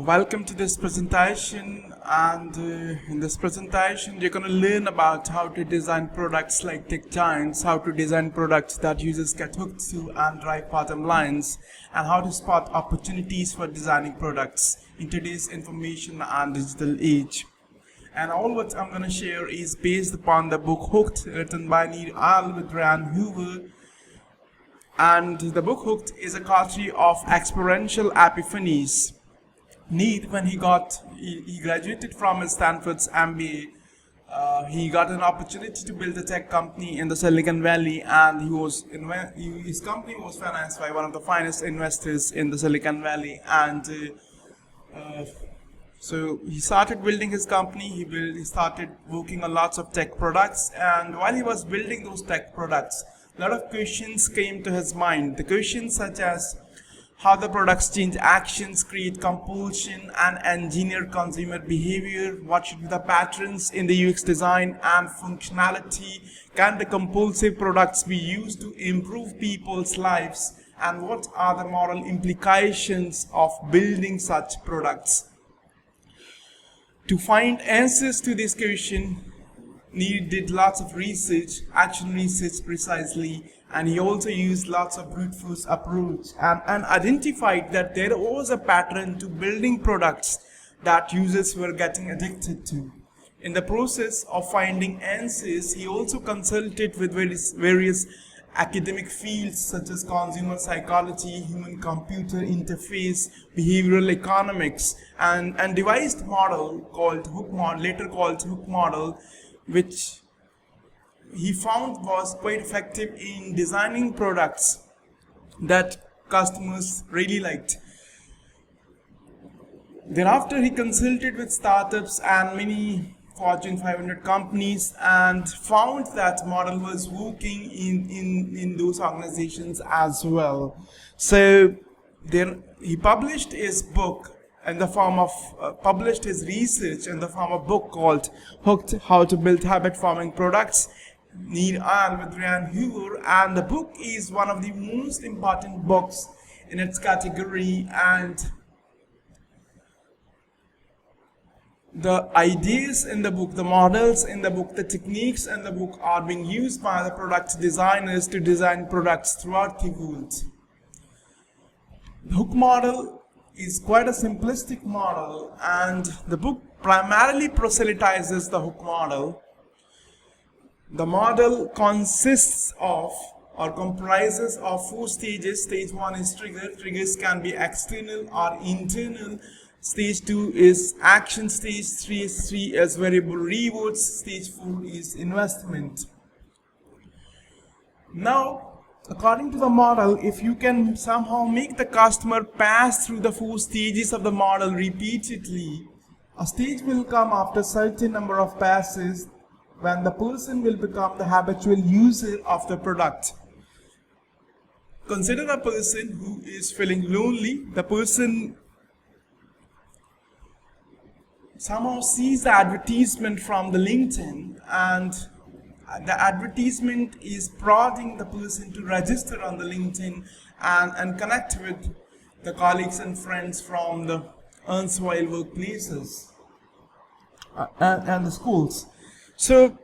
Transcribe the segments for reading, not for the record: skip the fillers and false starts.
Welcome to this presentation, and in this presentation you're going to learn about how to design products like tech giants, how to design products that users get hooked to and drive bottom lines, and how to spot opportunities for designing products in today's information and digital age. And all what I'm going to share is based upon the book Hooked, written by Nir Eyal with Ryan Hoover. And the book Hooked is a coterie of experiential epiphanies. Nir, when he graduated from his Stanford's MBA, he got an opportunity to build a tech company in the Silicon Valley, and his company was financed by one of the finest investors in the Silicon Valley. And so he started building his company. He started working on lots of tech products, and while he was building those tech products, a lot of questions came to his mind. The questions such as how the products change actions, create compulsion, and engineer consumer behavior. What should be the patterns in the UX design and functionality? Can the compulsive products be used to improve people's lives? And what are the moral implications of building such products? To find answers to this question, Nir did lots of research, action research precisely, and he also used lots of brute force approach and identified that there was a pattern to building products that users were getting addicted to. In the process of finding answers, he also consulted with various academic fields such as consumer psychology, human-computer interface, behavioral economics, and devised a model called Hook model, later called Hook model, which he found was quite effective in designing products that customers really liked. Thereafter, he consulted with startups and many Fortune 500 companies and found that model was working in those organizations as well. So then he published his book in the form of published his research in the form of a book called Hooked: How to Build Habit-Forming Products, Nir Eyal with Ryan Hoover, and the book is one of the most important books in its category, and the ideas in the book, the models in the book, the techniques in the book are being used by the product designers to design products throughout the world. The Hook model is quite a simplistic model, and the book primarily proselytizes the Hook model. The model consists of or comprises of 4 stages. Stage 1 is trigger. Triggers can be external or internal. Stage 2 is action. Stage 3 is variable rewards. Stage 4 is investment. Now, according to the model, if you can somehow make the customer pass through the 4 stages of the model repeatedly, a stage will come after a certain number of passes when the person will become the habitual user of the product. Consider a person who is feeling lonely. The person somehow sees the advertisement from the LinkedIn, and the advertisement is prodding the person to register on the LinkedIn and connect with the colleagues and friends from the erstwhile workplaces and the schools. So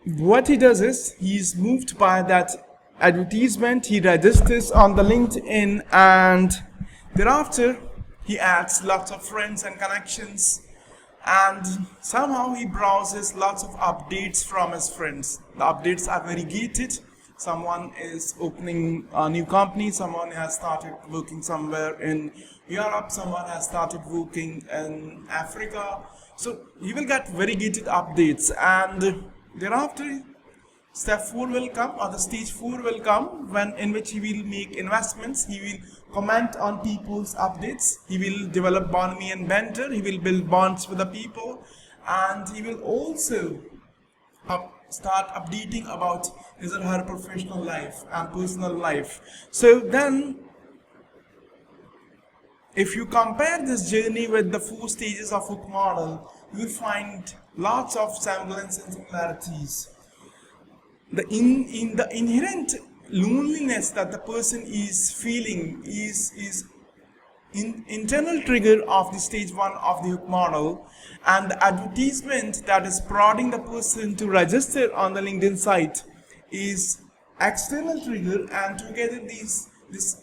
what he does is he's moved by that advertisement, he registers on the LinkedIn, and thereafter he adds lots of friends and connections, and somehow he browses lots of updates from his friends. The updates are very gated. Someone is opening a new company, someone has started working somewhere in Europe, someone has started working in Africa. So he will get very gated updates, and thereafter step 4 will come, or the stage 4 will come, in which he will make investments. He will comment on people's updates. He will develop Bonamy and Bender. He will build bonds with the people, and he will also start updating about his or her professional life and personal life. So then, if you compare this journey with the 4 stages of Hook model, you will find lots of semblance and similarities. The inherent loneliness that the person is feeling is internal trigger of the stage 1 of the hook model, and the advertisement that is prodding the person to register on the LinkedIn site is external trigger. And together this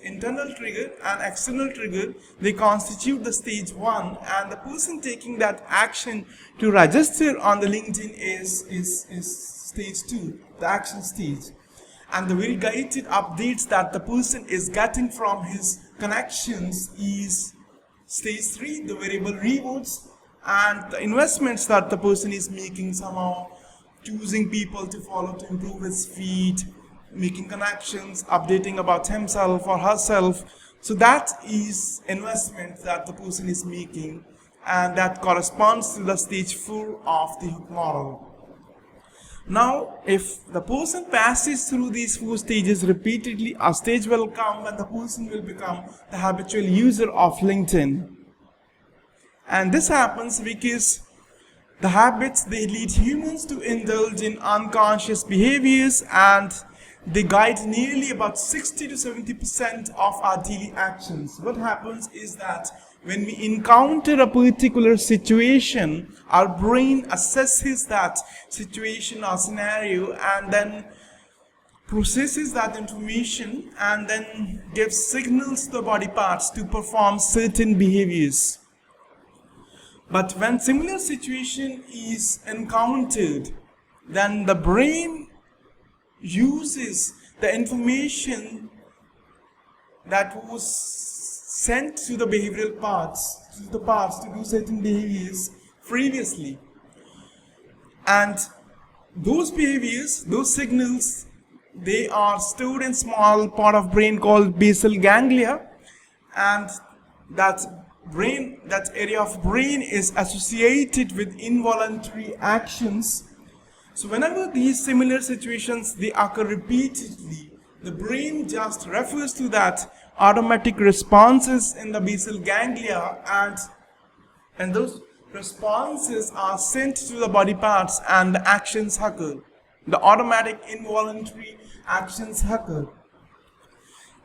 internal trigger and external trigger, they constitute the stage 1, and the person taking that action to register on the LinkedIn is stage 2, the action stage. And the very guided updates that the person is getting from his connections is stage 3, the variable rewards, and the investments that the person is making, somehow choosing people to follow to improve his feed, making connections, updating about himself or herself. So that is investment that the person is making, and that corresponds to the stage 4 of the hook model. Now, if the person passes through these 4 stages repeatedly, a stage will come when the person will become the habitual user of LinkedIn. And this happens because the habits, they lead humans to indulge in unconscious behaviors, and they guide nearly about 60 to 70% of our daily actions. What happens is that when we encounter a particular situation, our brain assesses that situation or scenario and then processes that information and then gives signals to the body parts to perform certain behaviors. But when similar situation is encountered, then the brain uses the information that was sent to the behavioral parts, to do certain behaviors previously. And those behaviors, those signals, they are stored in small part of brain called basal ganglia, and that area of brain is associated with involuntary actions. So whenever these similar situations, they occur repeatedly, the brain just refers to that automatic responses in the basal ganglia, and those responses are sent to the body parts and the actions occur. The automatic involuntary actions occur.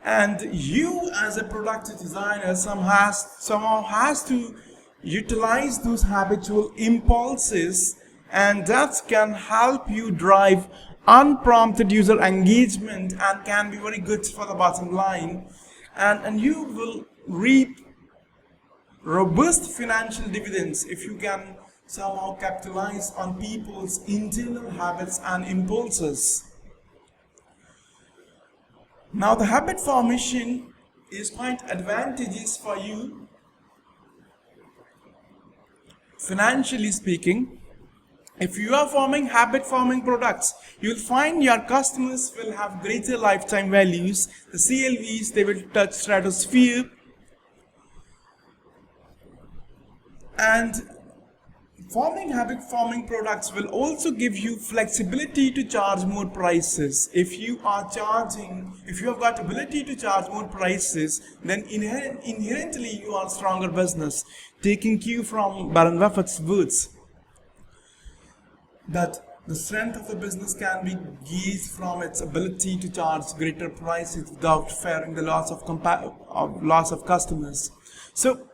And you as a product designer somehow has to utilize those habitual impulses, and that can help you drive unprompted user engagement and can be very good for the bottom line. And you will reap robust financial dividends if you can somehow capitalize on people's internal habits and impulses. Now, the habit formation is quite advantageous for you, financially speaking. If you are forming habit-forming products, you'll find your customers will have greater lifetime values. The CLVs, they will touch stratosphere. And forming habit-forming products will also give you flexibility to charge more prices. If you have got ability to charge more prices, then inherently you are a stronger business. Taking cue from Warren Buffett's words, that the strength of the business can be gauged from its ability to charge greater prices without fearing the loss of customers. So,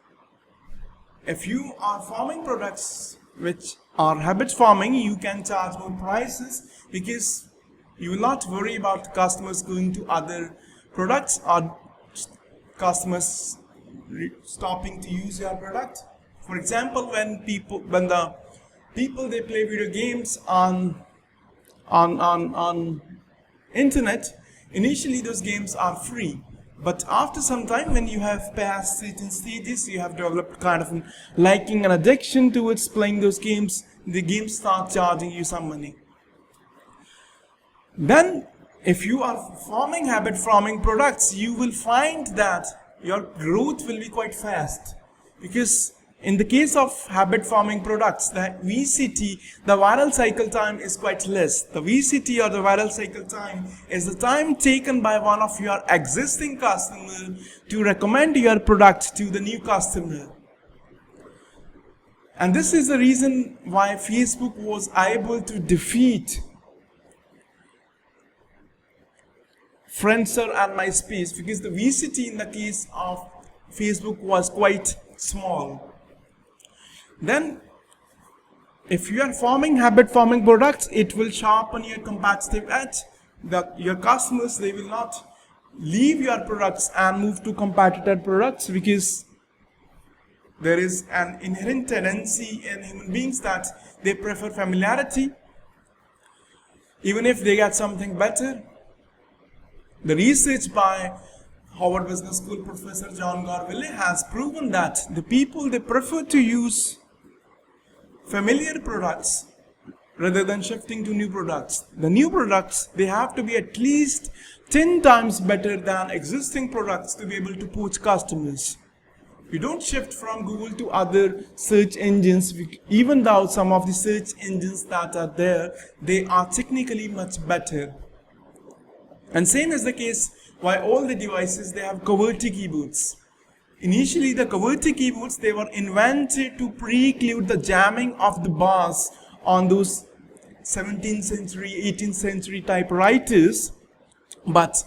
if you are forming products which are habit forming, you can charge more prices because you will not worry about customers going to other products or customers stopping to use your product. For example, when the people they play video games on internet, initially those games are free, but after some time, when you have passed certain stages, you have developed kind of liking and addiction towards playing those games, the games start charging you some money. Then if you are forming habit forming products, you will find that your growth will be quite fast, because in the case of habit forming products, the VCT, the viral cycle time is quite less. The VCT, or the viral cycle time, is the time taken by one of your existing customer to recommend your product to the new customer. And this is the reason why Facebook was able to defeat Friendster and MySpace, because the VCT in the case of Facebook was quite small. Then if you are forming habit forming products, it will sharpen your competitive edge. Your customers, they will not leave your products and move to competitor products, because there is an inherent tendency in human beings that they prefer familiarity even if they get something better. The research by Harvard Business School Professor John Garville has proven that the people, they prefer to use familiar products rather than shifting to new products. The new products, they have to be at least 10 times better than existing products to be able to poach customers. You don't shift from Google to other search engines, even though some of the search engines that are there, they are technically much better. And same is the case why all the devices, they have QWERTY keyboards. Initially, the QWERTY keyboards, they were invented to preclude the jamming of the bars on those 17th century, 18th century typewriters. But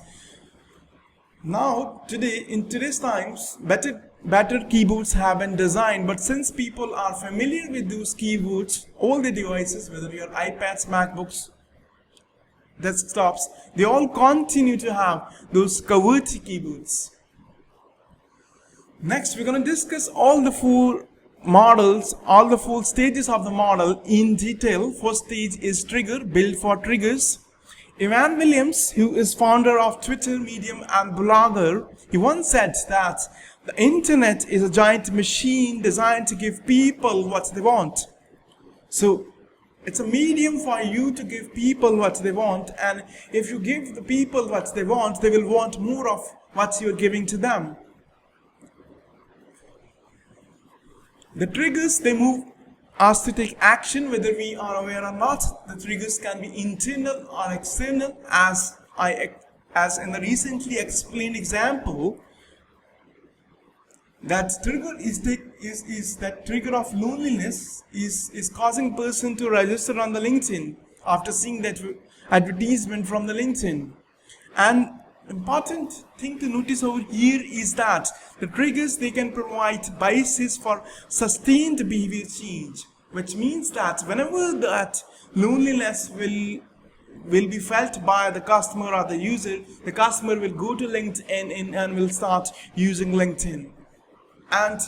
now, in today's times, better keyboards have been designed, but since people are familiar with those keyboards, all the devices, whether your iPads, MacBooks, desktops, they all continue to have those QWERTY keyboards. Next, we're going to discuss all the four models, all the four stages of the model in detail. First stage is trigger, build for triggers. Evan Williams, who is founder of Twitter, Medium and Blogger, he once said that the internet is a giant machine designed to give people what they want. So it's a medium for you to give people what they want, and if you give the people what they want, they will want more of what you're giving to them. The triggers, they move us to take action whether we are aware or not. The triggers can be internal or external, as in the recently explained example. That trigger is that trigger of loneliness is causing person to register on the LinkedIn after seeing that advertisement from the LinkedIn. And important thing to notice over here is that the triggers, they can provide basis for sustained behavior change, which means that whenever that loneliness will be felt by the customer or the user, the customer will go to LinkedIn and will start using LinkedIn. And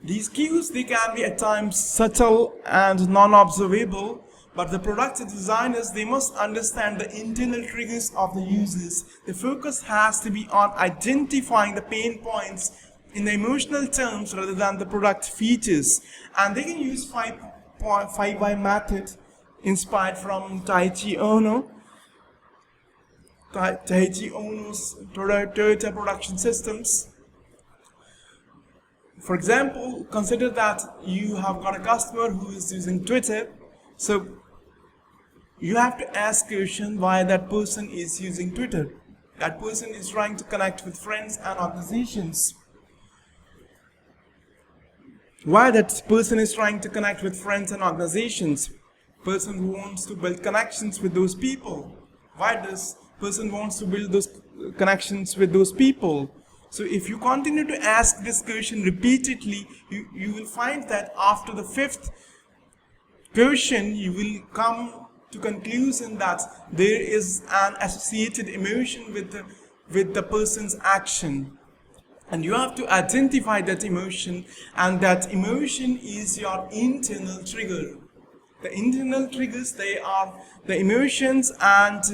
these cues, they can be at times subtle and non-observable, but the product designers, they must understand the internal triggers of the users. The focus has to be on identifying the pain points in the emotional terms rather than the product features. And they can use 5Y method inspired from Taiichi Ohno's Toyota production systems. For example, consider that you have got a customer who is using Twitter. So you have to ask a question why that person is using Twitter. That person is trying to connect with friends and organizations. Why that person is trying to connect with friends and organizations? Person who wants to build connections with those people. Why does person wants to build those connections with those people? So if you continue to ask this question repeatedly, you will find that after the fifth question, you will come to conclusion that there is an associated emotion with the person's action. And you have to identify that emotion, and that emotion is your internal trigger. The internal triggers, they are the emotions, and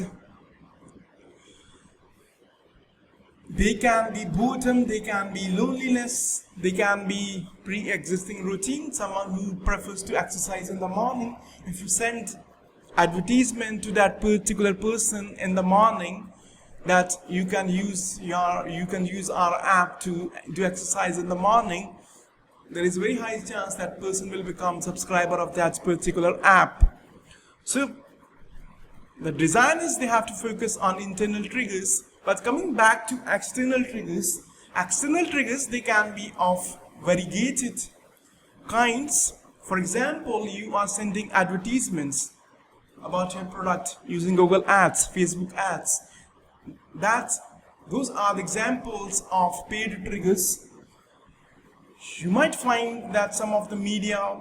they can be boredom, they can be loneliness, they can be pre-existing routine, someone who prefers to exercise in the morning. If you send advertisement to that particular person in the morning that you can use our app to do exercise in the morning, there is a very high chance that person will become subscriber of that particular app. So the designers, they have to focus on internal triggers. But coming back to external triggers, they can be of variegated kinds. For example, you are sending advertisements about your product using Google Ads, Facebook Ads. That Those are the examples of paid triggers. You might find that some of the media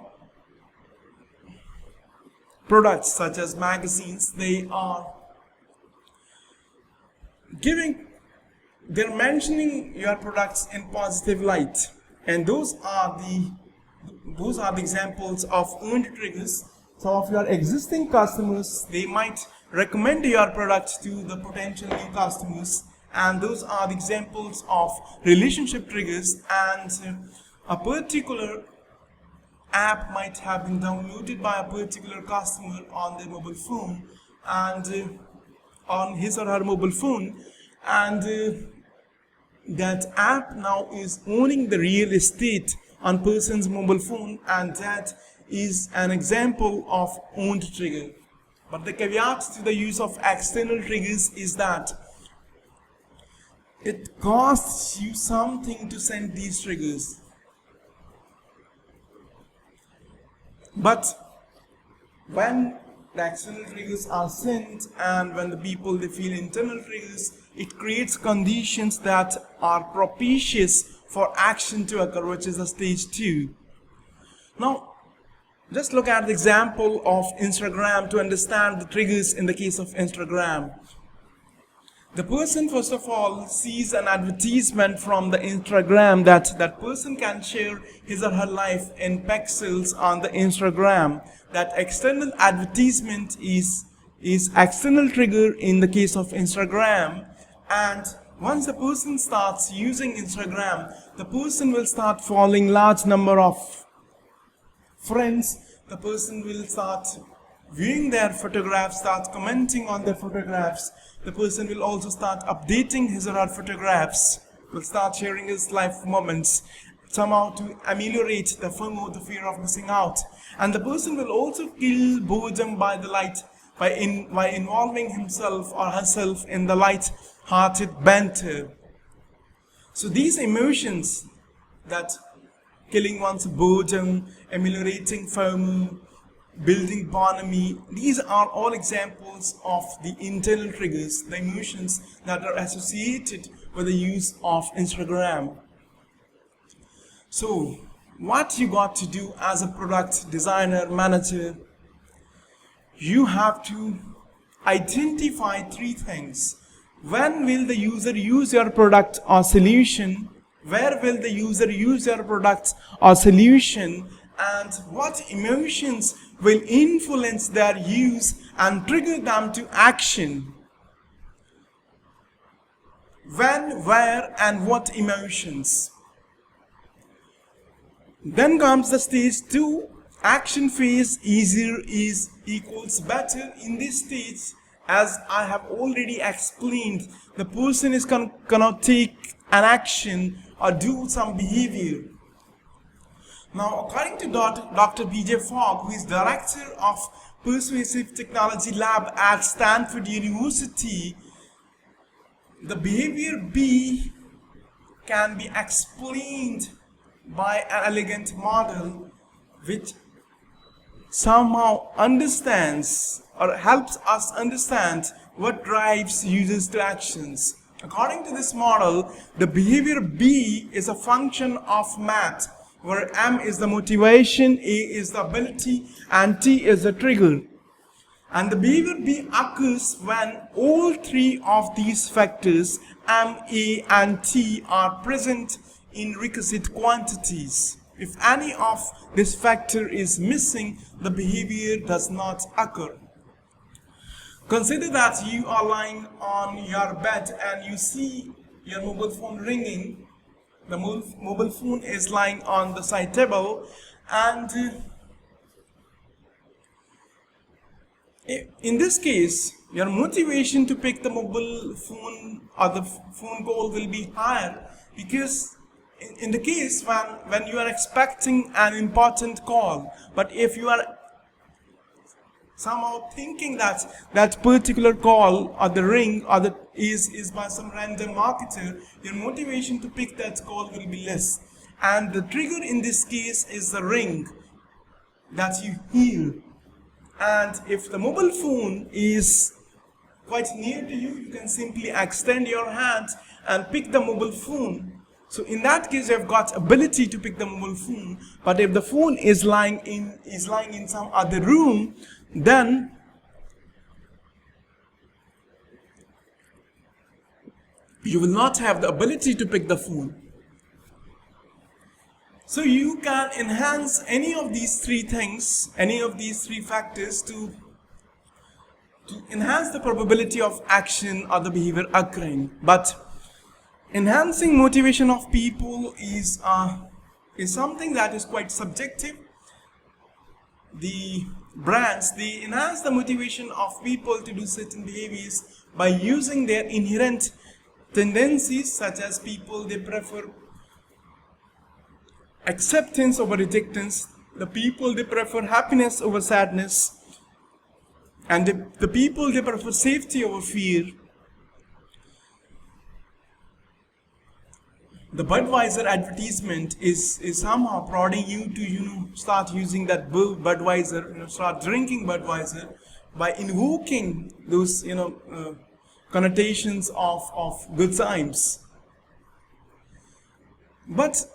products such as magazines, they're mentioning your products in positive light, and those are the examples of earned triggers. Some of your existing customers, they might recommend your product to the potential new customers, and those are the examples of relationship triggers. And a particular app might have been downloaded by a particular customer on their mobile phone, and on his or her mobile phone, and that app now is owning the real estate on person's mobile phone, and that is an example of owned trigger. But the caveat to the use of external triggers is that it costs you something to send these triggers. But when the external triggers are sent, and when the people they feel internal triggers, it creates conditions that are propitious for action to occur, which is the stage 2. Now, just look at the example of Instagram to understand the triggers in the case of Instagram. The person first of all sees an advertisement from the Instagram that person can share his or her life in pixels on the Instagram. That external advertisement is external trigger in the case of Instagram. And once the person starts using Instagram, the person will start following large number of friends. The person will start viewing their photographs, start commenting on their photographs. The person will also start updating his or her photographs, will start sharing his life moments, somehow to ameliorate the FOMO, the fear of missing out. And the person will also kill boredom by involving himself or herself in the light-hearted banter. So these emotions, that killing one's boredom, ameliorating FOMO, building bonhomie, these are all examples of the internal triggers, the emotions that are associated with the use of Instagram. So what you got to do as a product designer, manager, you have to identify 3 things. When will the user use your product or solution? Where will the user use your product or solution? And what emotions will influence their use and trigger them to action? When, where, and what emotions? Then comes the stage 2, action phase. Easier is equals better. In this stage, as I have already explained, the person is cannot take an action or do some behavior. Now, according to Dr. B.J. Fogg, who is Director of Persuasive Technology Lab at Stanford University, the behavior B can be explained by an elegant model which somehow understands or helps us understand what drives users to actions. According to this model, the behavior B is a function of math, where M is the motivation, A is the ability, and T is the trigger. And the behavior B occurs when all 3 of these factors, M, A, and T, are present in requisite quantities. If any of this factor is missing, the behavior does not occur. Consider that you are lying on your bed and you see your mobile phone ringing. The mobile phone is lying on the side table, and in this case, your motivation to pick the mobile phone or the phone call will be higher, because in the case when you are expecting an important call, but if you are somehow thinking that that particular call or the ring or the is by some random marketer, your motivation to pick that call will be less. And the trigger in this case is the ring that you hear. And if the mobile phone is quite near to you, you can simply extend your hand and pick the mobile phone. So in that case, you have got ability to pick the mobile phone. But if the phone is lying in some other room, then you will not have the ability to pick the phone. So you can enhance any of these three things, any of these three factors to enhance the probability of action or the behavior occurring. But enhancing motivation of people is something that is quite subjective. The brands, they enhance the motivation of people to do certain behaviors by using their inherent tendencies, such as people, they prefer acceptance over rejectance. The people, they prefer happiness over sadness. And the people, they prefer safety over fear. The Budweiser advertisement is somehow prodding you to, start using that Budweiser, start drinking Budweiser by invoking those, connotations of good times. But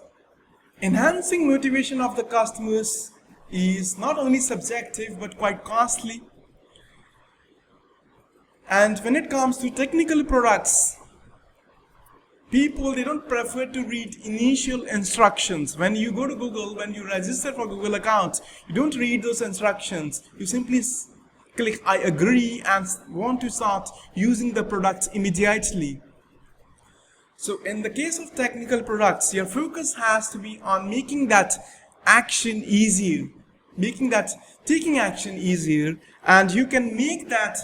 enhancing motivation of the customers is not only subjective but quite costly. And when it comes to technical products, people, they don't prefer to read initial instructions. When you go to Google, when you register for Google account, you don't read those instructions. You simply click I agree and want to start using the product immediately. So in the case of technical products, your focus has to be on making that action easier, making that taking action easier, and you can make that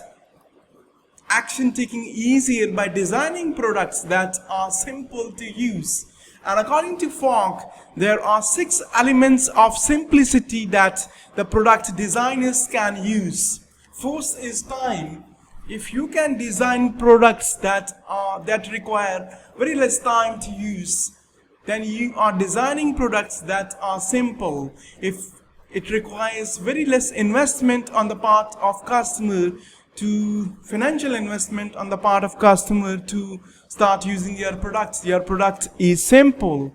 action taking easier by designing products that are simple to use. And according to Fogg, there are 6 elements of simplicity that the product designers can use. First is time. If you can design products that require very less time to use, then you are designing products that are simple. If it requires very less investment on the part of customer, to financial investment on the part of customer to start using your product is simple.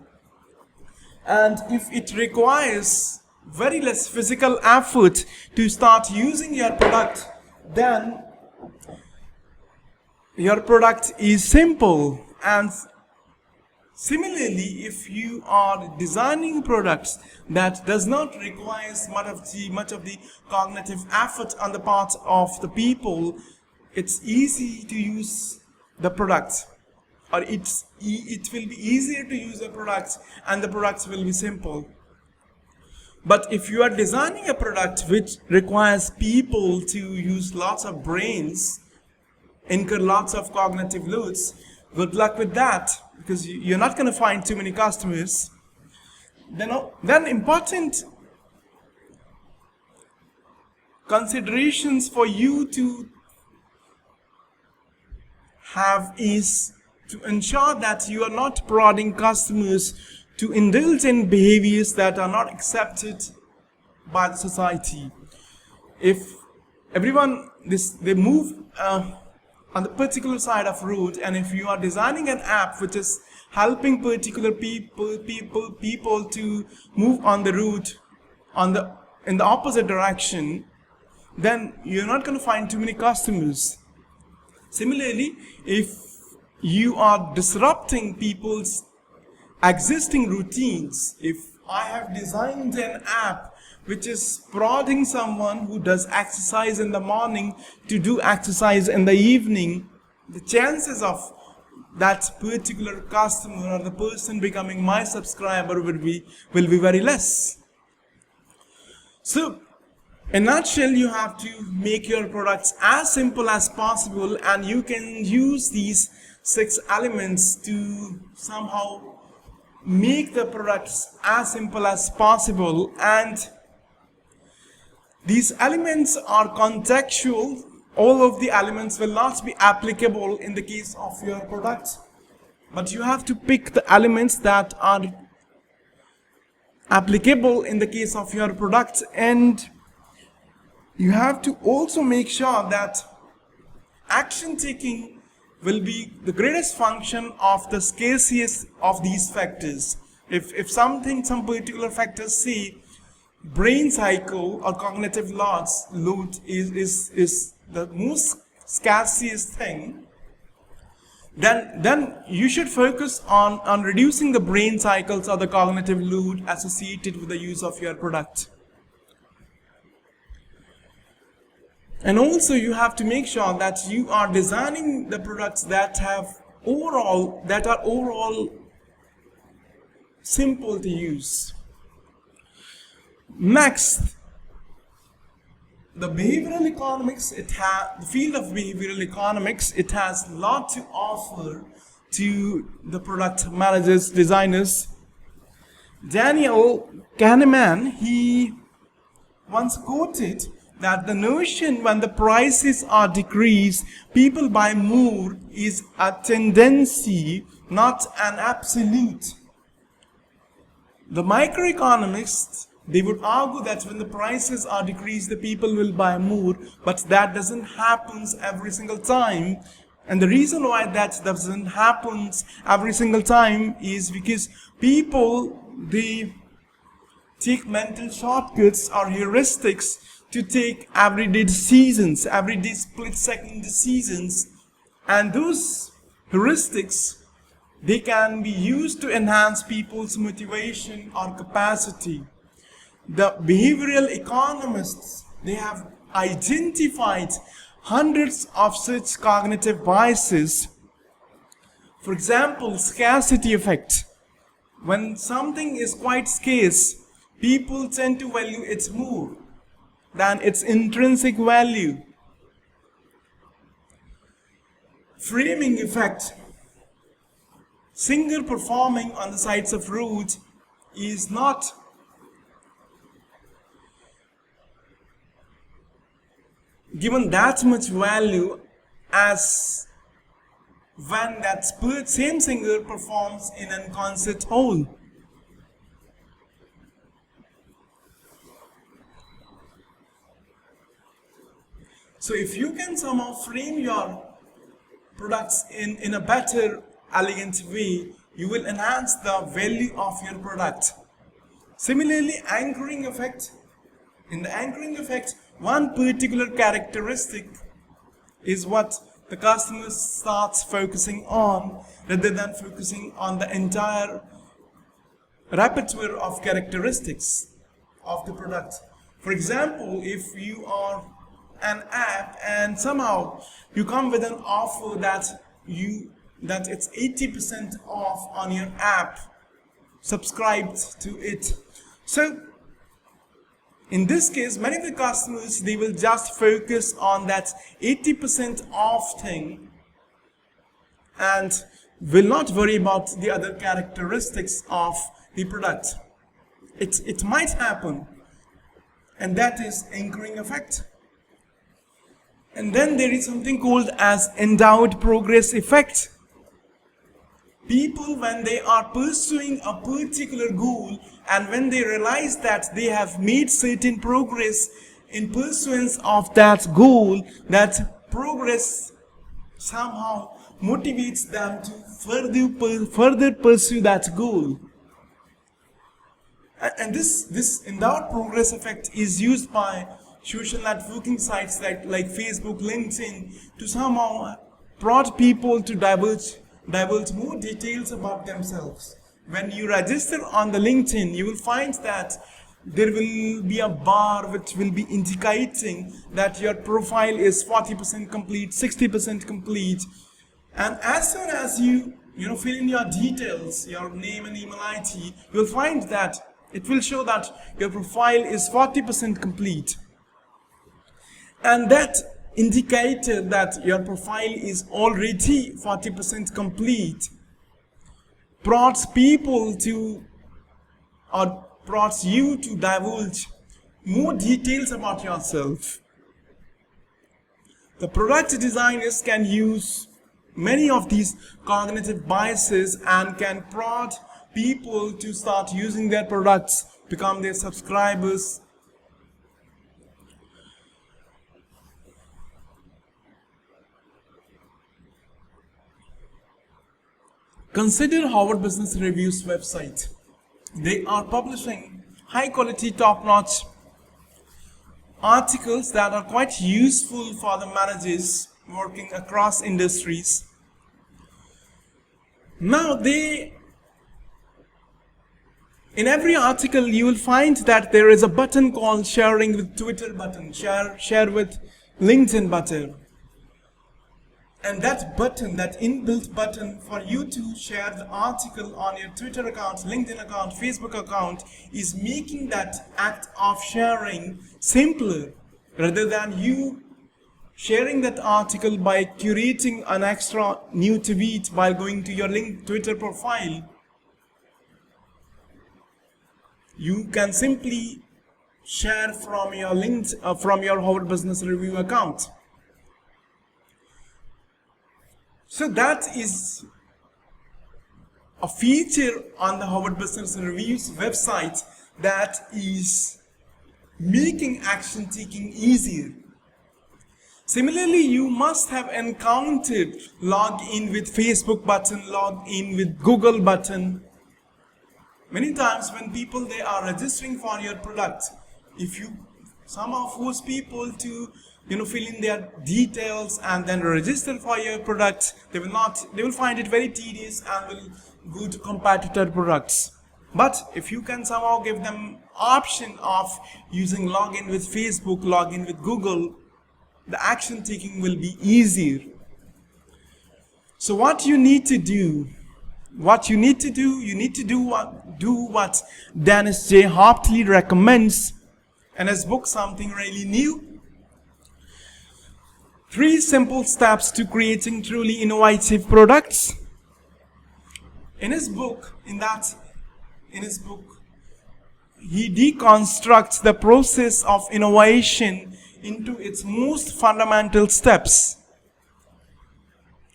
And if it requires very less physical effort to start using your product, then your product is simple. And similarly, if you are designing products that does not require much of the cognitive effort on the part of the people, it's easy to use the product, or it will be easier to use the products, and the products will be simple. But if you are designing a product which requires people to use lots of brains, incur lots of cognitive loads, good luck with that, because you're not going to find too many customers. Then important considerations for you to have is to ensure that you are not prodding customers to indulge in behaviors that are not accepted by the society. If everyone, they move on the particular side of road, and if you are designing an app which is helping particular people to move on the route in the opposite direction, then you're not going to find too many customers. Similarly, if you are disrupting people's existing routines, if I have designed an app which is prodding someone who does exercise in the morning to do exercise in the evening, the chances of that particular customer or the person becoming my subscriber will be very less. So, in a nutshell, you have to make your products as simple as possible, and you can use these 6 elements to somehow make the products as simple as possible. And these elements are contextual. All of the elements will not be applicable in the case of your product, but you have to pick the elements that are applicable in the case of your product, and you have to also make sure that action taking will be the greatest function of the scarcest of these factors. If some particular factors say brain cycle or cognitive load is the most scarcest thing, then you should focus on reducing the brain cycles or the cognitive load associated with the use of your product. And also you have to make sure that you are designing the products that are overall simple to use. Next, the behavioral economics, the field of behavioral economics, it has a lot to offer to the product managers, designers. Daniel Kahneman, he once quoted that the notion when the prices are decreased, people buy more is a tendency, not an absolute. The microeconomists, they would argue that when the prices are decreased, the people will buy more, but that doesn't happen every single time. And the reason why that doesn't happen every single time is because people, they take mental shortcuts or heuristics to take everyday decisions, everyday split-second decisions, and those heuristics, they can be used to enhance people's motivation or capacity. The behavioral economists, they have identified hundreds of such cognitive biases. For example, scarcity effect. When something is quite scarce, people tend to value it more than its intrinsic value. Framing effect. Singer performing on the sides of roads is not given that much value as when that same singer performs in a concert hall. So if you can somehow frame your products in a better, elegant way, you will enhance the value of your product. Similarly, anchoring effect. In the anchoring effect, one particular characteristic is what the customer starts focusing on rather than focusing on the entire repertoire of characteristics of the product. For example, if you are an app and somehow you come with an offer that it's 80% off on your app, subscribed to it. So in this case, many of the customers, they will just focus on that 80% off thing and will not worry about the other characteristics of the product. It might happen, and that is anchoring effect. And then there is something called as endowed progress effect. People, when they are pursuing a particular goal and when they realize that they have made certain progress in pursuance of that goal, that progress somehow motivates them to further pursue that goal. And this endowed progress effect is used by social networking sites like Facebook, LinkedIn to somehow prod people to divulge more details about themselves. When you register on the LinkedIn, you will find that there will be a bar which will be indicating that your profile is 40% complete, 60% complete. And as soon as you fill in your details, your name and email ID, you'll find that it will show that your profile is 40% complete. And that indicator that your profile is already 40% complete prods people to, or prods you to divulge more details about yourself. The product designers can use many of these cognitive biases and can prod people to start using their products, become their subscribers. Consider Harvard Business Review's website. They are publishing high quality, top notch articles that are quite useful for the managers working across industries. Now in every article you will find that there is a button called sharing with Twitter button, share with LinkedIn button. And that button, that inbuilt button for you to share the article on your Twitter account, LinkedIn account, Facebook account is making that act of sharing simpler rather than you sharing that article by curating an extra new tweet while going to your Twitter profile. You can simply share from your from your Harvard Business Review account. So that is a feature on the Harvard Business Review's website that is making action taking easier. Similarly, you must have encountered log in with Facebook button, log in with Google button. Many times when people they are registering for your product, if you somehow force people to fill in their details and then register for your product, they will find it very tedious and will go to competitor products. But if you can somehow give them option of using login with Facebook, login with Google, the action taking will be easier. So what you need to do, you need to do what Dennis J. Hoptley recommends in his book Something Really New. 3 simple steps to creating truly innovative products. In his book, he deconstructs the process of innovation into its most fundamental steps.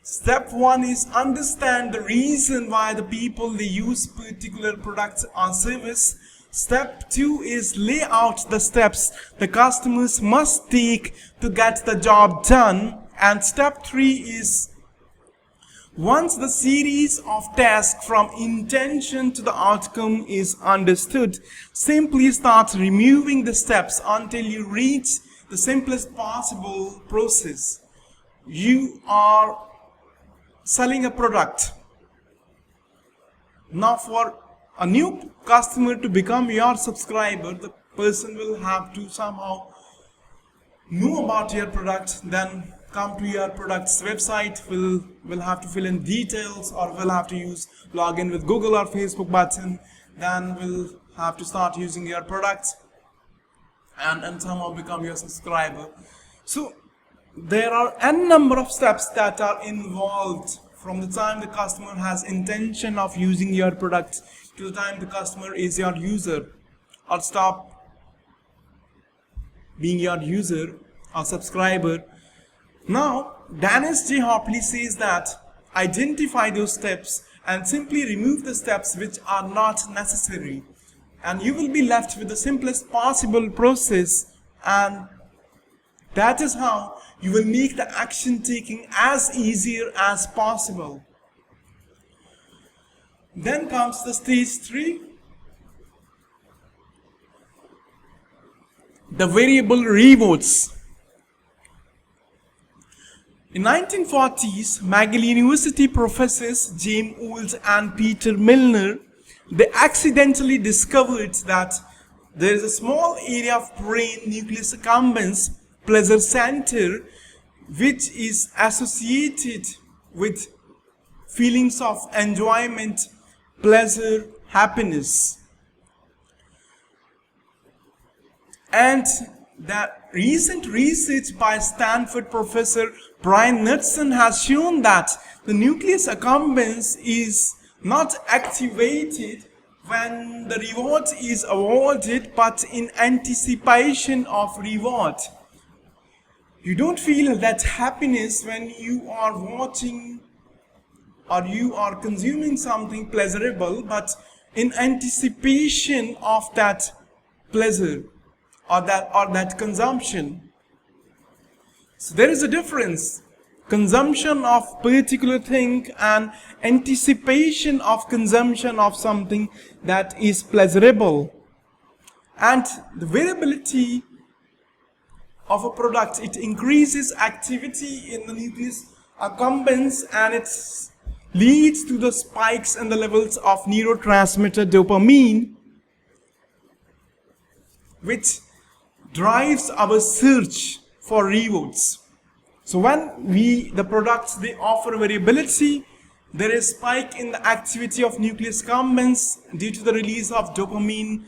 Step 1 is understand the reason why the people they use particular products or service. Step 2 is lay out the steps the customers must take to get the job done. And step 3 is once the series of tasks from intention to the outcome is understood, simply start removing the steps until you reach the simplest possible process. You are selling a product. Now for a new customer to become your subscriber, the person will have to somehow know about your product, then come to your product's website, will have to fill in details, or will have to use login with Google or Facebook button, then will have to start using your products and somehow become your subscriber. So there are n number of steps that are involved from the time the customer has intention of using your product to the time the customer is your user or stop being your user or subscriber. Now, Dennis J. Hoptley says that identify those steps and simply remove the steps which are not necessary, and you will be left with the simplest possible process, and that is how you will make the action taking as easier as possible. Then comes the stage 3, the variable rewards. In 1940s, McGill University professors James Olds and Peter Milner, they accidentally discovered that there is a small area of brain nucleus accumbens, pleasure center, which is associated with feelings of enjoyment, pleasure, happiness. And that recent research by Stanford professor Brian Knudsen has shown that the nucleus accumbens is not activated when the reward is awarded, but in anticipation of reward. You don't feel that happiness when you are watching or you are consuming something pleasurable, but in anticipation of that pleasure or that consumption. So there is a difference. consumption of particular thing and anticipation of consumption of something that is pleasurable. And the variability of a product, it increases activity in the nucleus accumbens, and it leads to the spikes in the levels of neurotransmitter dopamine, which drives our search for rewards. So when the products, they offer variability, there is spike in the activity of nucleus accumbens due to the release of dopamine,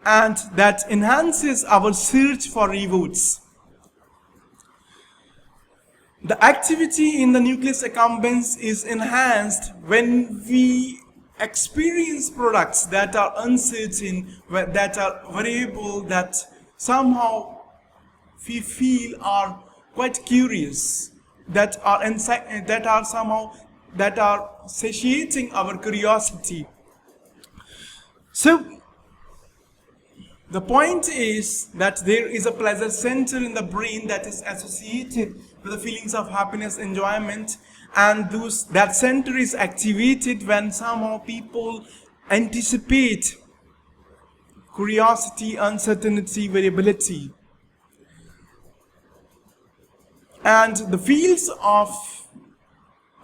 and that enhances our search for rewards. The activity in the nucleus accumbens is enhanced when we experience products that are uncertain, that are variable, that somehow we feel are quite curious, that are satiating our curiosity. So the point is that there is a pleasure center in the brain that is associated with the feelings of happiness, enjoyment, and that center is activated when somehow people anticipate curiosity, uncertainty, variability. And the fields of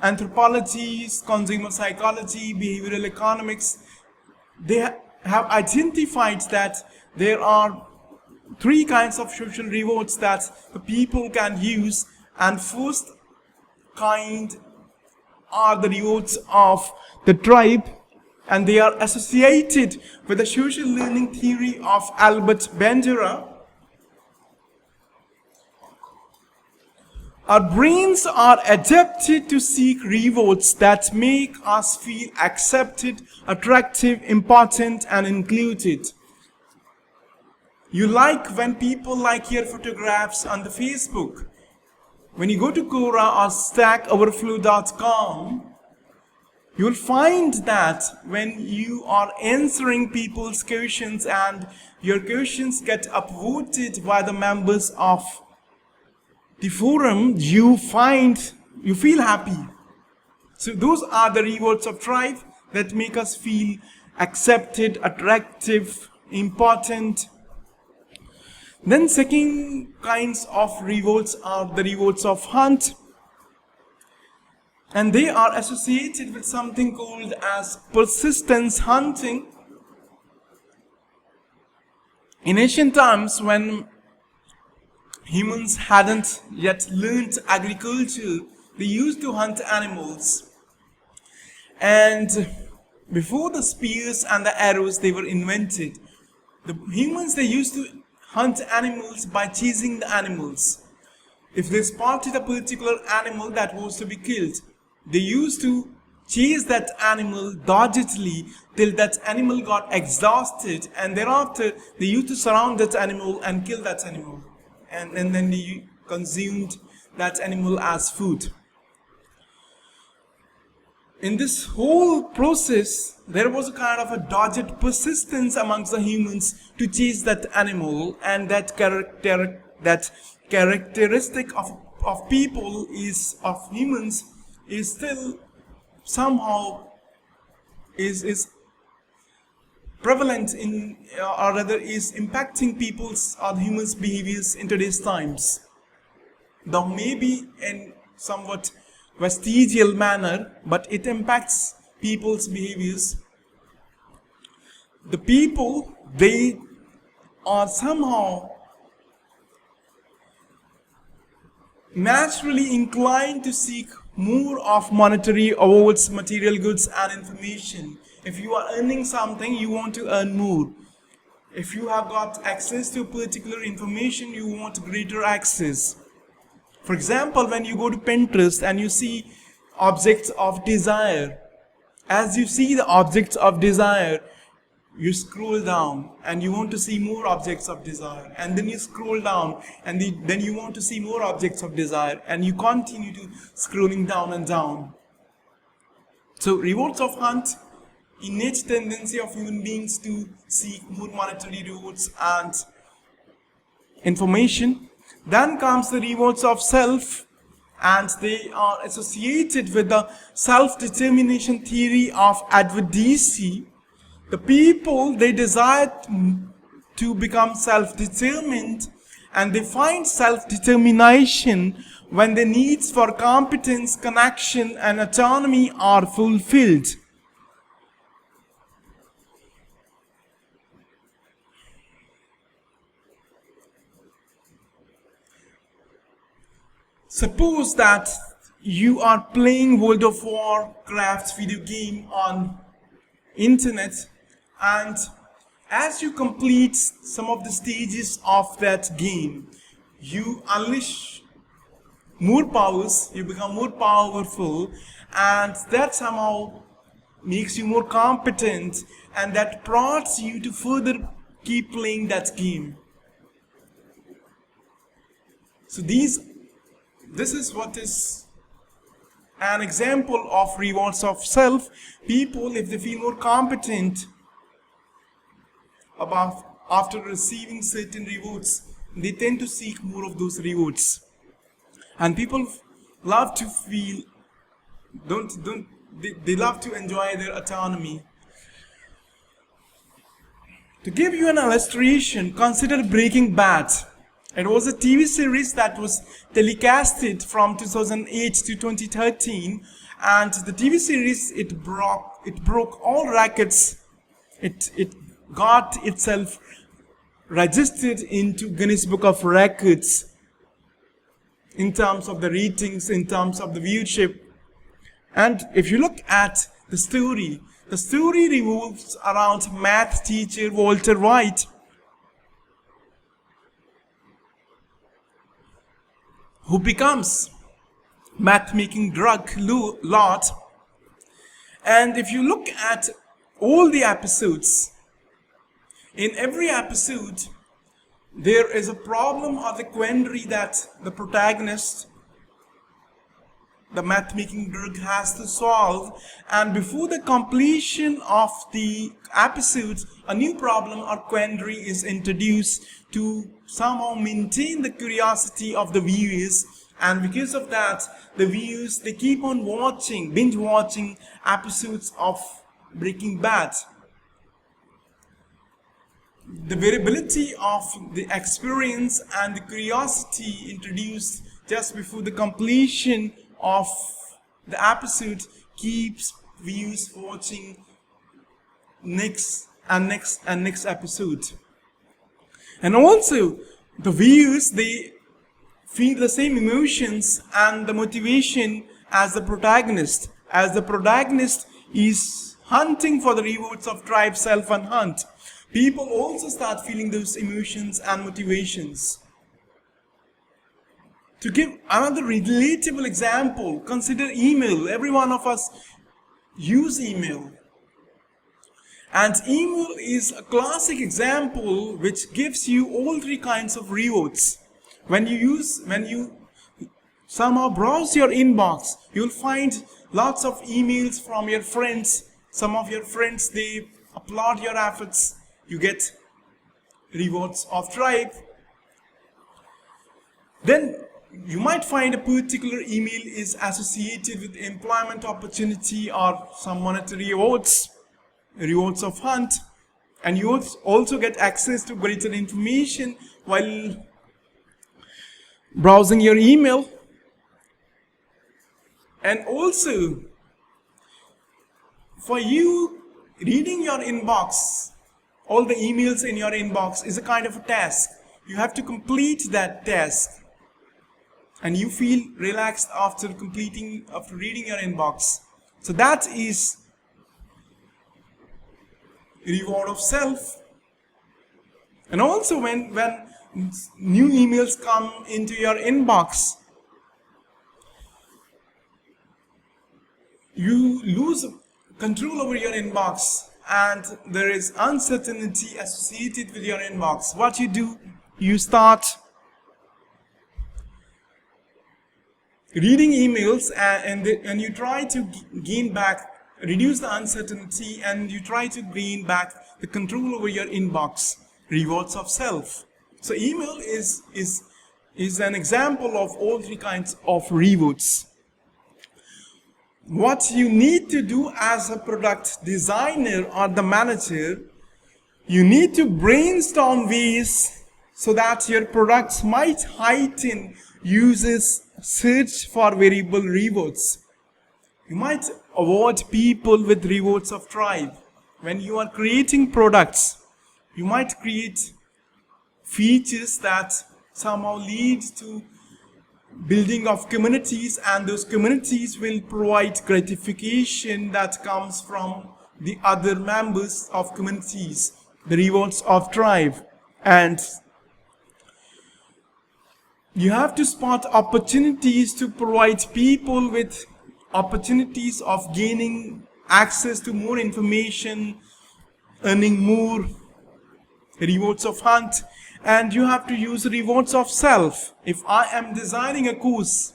anthropology, consumer psychology, behavioral economics, they have identified that there are three kinds of social rewards that the people can use, and first kind are the rewards of the tribe, and they are associated with the social learning theory of Albert Bandura. Our brains are adapted to seek rewards that make us feel accepted, attractive, important, and included. You like when people like your photographs on the Facebook. When you go to Quora or StackOverflow.com, you will find that when you are answering people's questions and your questions get upvoted by the members of the forum, you feel happy. So those are the rewards of tribe that make us feel accepted, attractive, important. Then second kinds of rewards are the rewards of hunt, and they are associated with something called as persistence hunting. In ancient times, when humans hadn't yet learned agriculture, they used to hunt animals. And before the spears and the arrows, they were invented, the humans, they used to hunt animals by chasing the animals. If they spotted a particular animal that was to be killed, they used to chase that animal doggedly till that animal got exhausted, and thereafter they used to surround that animal and kill that animal, and then they consumed that animal as food. In this whole process, there was a kind of a dogged persistence amongst the humans to chase that animal, and that characteristic of people of humans is still somehow is prevalent in, or rather is impacting people's or humans' behaviors in today's times. Though maybe in somewhat vestigial manner, but it impacts people's behaviors. The people, they are somehow naturally inclined to seek more of monetary awards, material goods and information. If you are earning something, you want to earn more. If you have got access to particular information, you want greater access. For example, when you go to Pinterest and you see objects of desire, as you see the objects of desire, you scroll down and you want to see more objects of desire, and then you scroll down and then you want to see more objects of desire, and you continue to scrolling down and down. So rewards of hunt, innate tendency of human beings to seek more monetary rewards and information. Then comes the rewards of self, and they are associated with the self-determination theory of advocacy. The people, they desire to become self-determined, and they find self-determination when their needs for competence, connection, and autonomy are fulfilled. Suppose that you are playing World of Warcraft video game on internet, and as you complete some of the stages of that game, you unleash more powers, you become more powerful, and that somehow makes you more competent, and that prompts you to further keep playing that game. So this is what is an example of rewards of self. People, if they feel more competent after receiving certain rewards, they tend to seek more of those rewards. And people love to feel, they love to enjoy their autonomy. To give you an illustration, consider Breaking Bad. It was a TV series that was telecasted from 2008 to 2013, and the TV series, it broke all records. It got itself registered into Guinness Book of Records in terms of the ratings, in terms of the viewership. And if you look at the story revolves around math teacher Walter White, who becomes math-making drug lord. And if you look at all the episodes, in every episode, there is a problem or the quandary that the protagonist, the math-making drug, has to solve. And before the completion of the episode, a new problem or quandary is introduced to somehow maintain the curiosity of the viewers. And because of that, the viewers, they keep on binge watching episodes of Breaking Bad. The variability of the experience and the curiosity introduced just before the completion of the episode keeps viewers watching next episode. And also, the viewers, they feel the same emotions and the motivation as the protagonist. As the protagonist is hunting for the rewards of tribe, self, and hunt, people also start feeling those emotions and motivations. To give another relatable example, consider email. Every one of us use email. And email is a classic example which gives you all three kinds of rewards. When you somehow browse your inbox, you'll find lots of emails from your friends. Some of your friends, they applaud your efforts. You get rewards of tribe. Then you might find a particular email is associated with employment opportunity or some monetary rewards of hunt, and you also get access to greater information while browsing your email. And also, for you, reading your inbox, all the emails in your inbox, is a kind of a task. You have to complete that task, and you feel relaxed after reading your inbox. So that is reward of self. And also when new emails come into your inbox, you lose control over your inbox, and there is uncertainty associated with your inbox. What you do, you start reading emails and you try to reduce the uncertainty, and you try to gain back the control over your inbox. Rewards of self. So email is is an example of all three kinds of rewards. What you need to do as a product designer or the manager, you need to brainstorm ways so that your products might heighten users' search for variable rewards. You might award people with rewards of tribe. When you are creating products, you might create features that somehow lead to building of communities, and those communities will provide gratification that comes from the other members of communities, the rewards of tribe. And you have to spot opportunities to provide people with opportunities of gaining access to more information, earning more rewards of hunt, and you have to use rewards of self. If I am designing a course,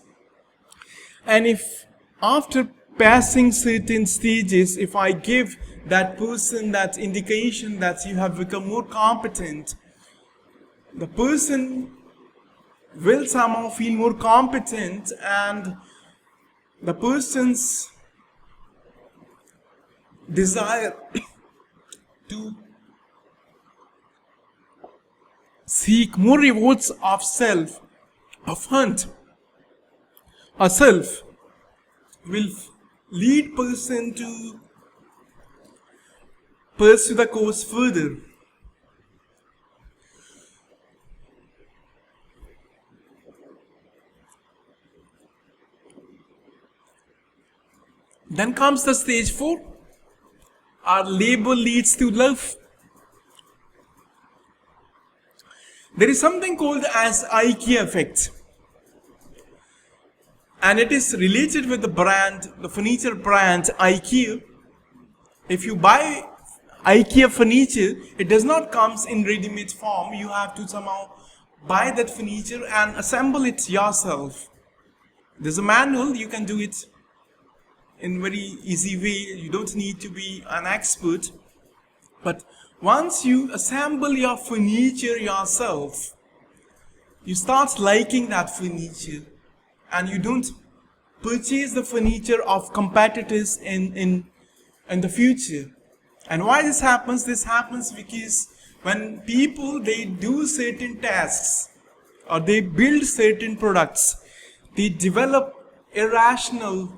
and if after passing certain stages, if I give that person that indication that you have become more competent, the person will somehow feel more competent, and the person's desire to seek more rewards of self, of hunt, or self, will lead person to pursue the course further. Then comes the stage 4. Our labor leads to love. There is something called as IKEA effect, and it is related with the brand, the furniture brand IKEA. If you buy IKEA furniture, it does not come in ready-made form. You have to somehow buy that furniture and assemble it yourself. There's a manual, you can do it in very easy way. You don't need to be an expert. But once you assemble your furniture yourself, you start liking that furniture, and you don't purchase the furniture of competitors in the future. And why this happens? This happens because when people, they do certain tasks or they build certain products, they develop irrational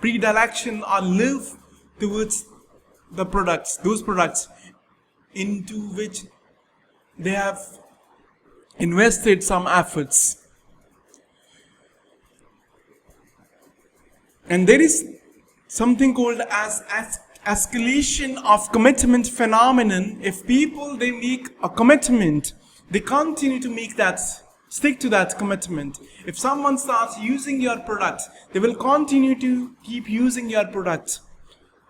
predilection or love towards the products, those products into which they have invested some efforts. And there is something called as escalation of commitment phenomenon. If people, they make a commitment, they continue to make that, stick to that commitment. If someone starts using your product, they will continue to keep using your product.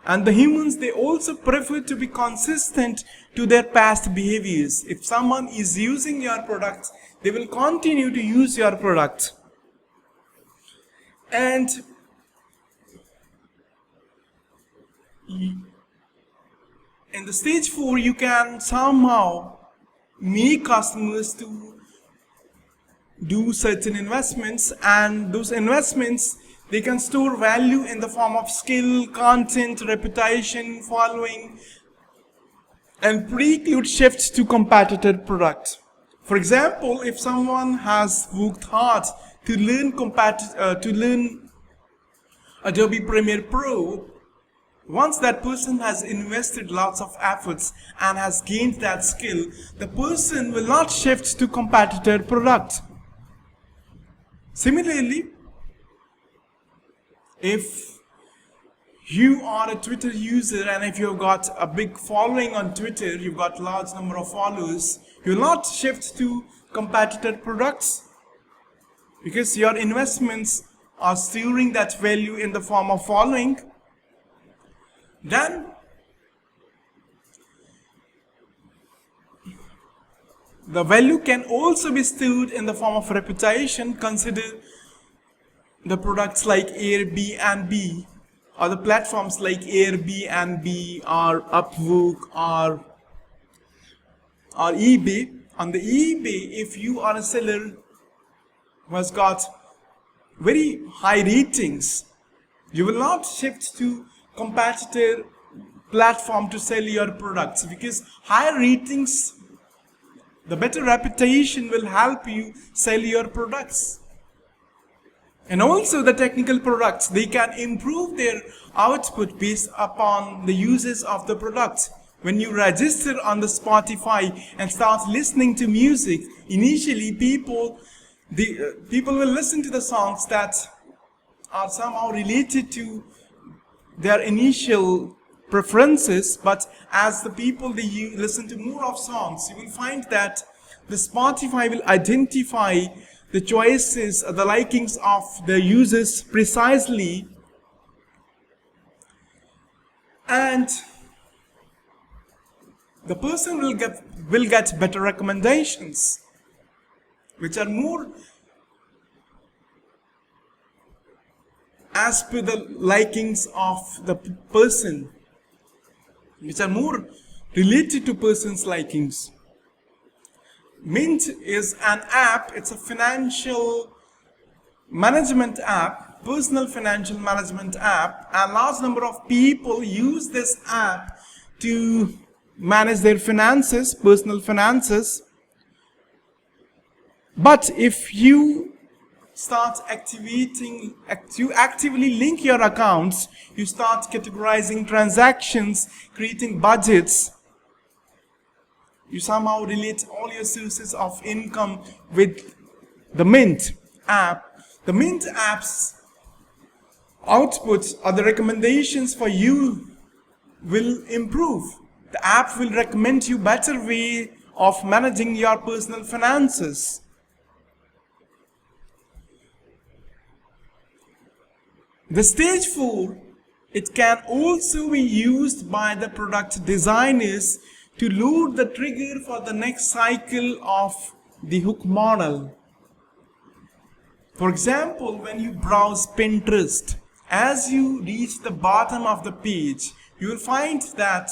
And the humans, they also prefer to be consistent to their past behaviors. If someone is using your product, they will continue to use your product. And in the stage 4, you can somehow make customers to do certain investments, and those investments, they can store value in the form of skill, content, reputation, following, and preclude shifts to competitor product. For example, if someone has worked hard to learn Adobe Premiere Pro, once that person has invested lots of efforts and has gained that skill, the person will not shift to competitor product. Similarly, if you are a Twitter user and if you've got a big following on Twitter, you've got large number of followers, you will not shift to competitor products because your investments are storing that value in the form of following. Then the value can also be stored in the form of reputation. Consider the products like Airbnb, or the platforms like Airbnb or Upwork or eBay on the eBay, if you are a seller who has got very high ratings, you will not shift to competitor platform to sell your products, because higher ratings, the better reputation will help you sell your products. And also the technical products, they can improve their output based upon the uses of the products. When you register on the Spotify and start listening to music, initially people will listen to the songs that are somehow related to their initial preferences, but as the people listen to more of songs, you will find that the Spotify will identify the choices, the likings of the users precisely, and the person will get better recommendations, which are more as per the likings of the person, which are more related to person's likings. Mint is an app, it's a financial management app, personal financial management app, and large number of people use this app to manage their finances, personal finances. But if you start you actively link your accounts, you start categorizing transactions, creating budgets, you somehow relate all your sources of income with the Mint app. The Mint app's outputs or the recommendations for you will improve. The app will recommend you better way of managing your personal finances. The stage 4, it can also be used by the product designers to load the trigger for the next cycle of the hook model. For example, when you browse Pinterest, as you reach the bottom of the page, you will find that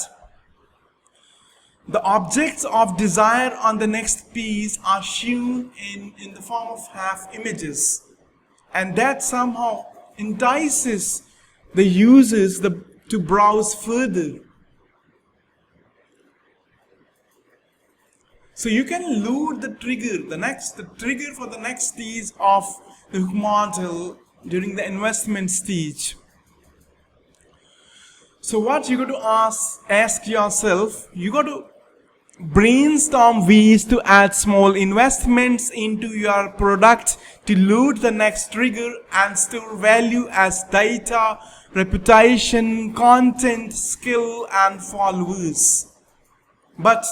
the objects of desire on the next page are shown in the form of half images, and that somehow entices the users to browse further. So you can load the trigger, the trigger for the next stage of the hook model during the investment stage. So what you got to ask yourself, you got to brainstorm ways to add small investments into your product to load the next trigger and store value as data, reputation, content, skill, and followers. But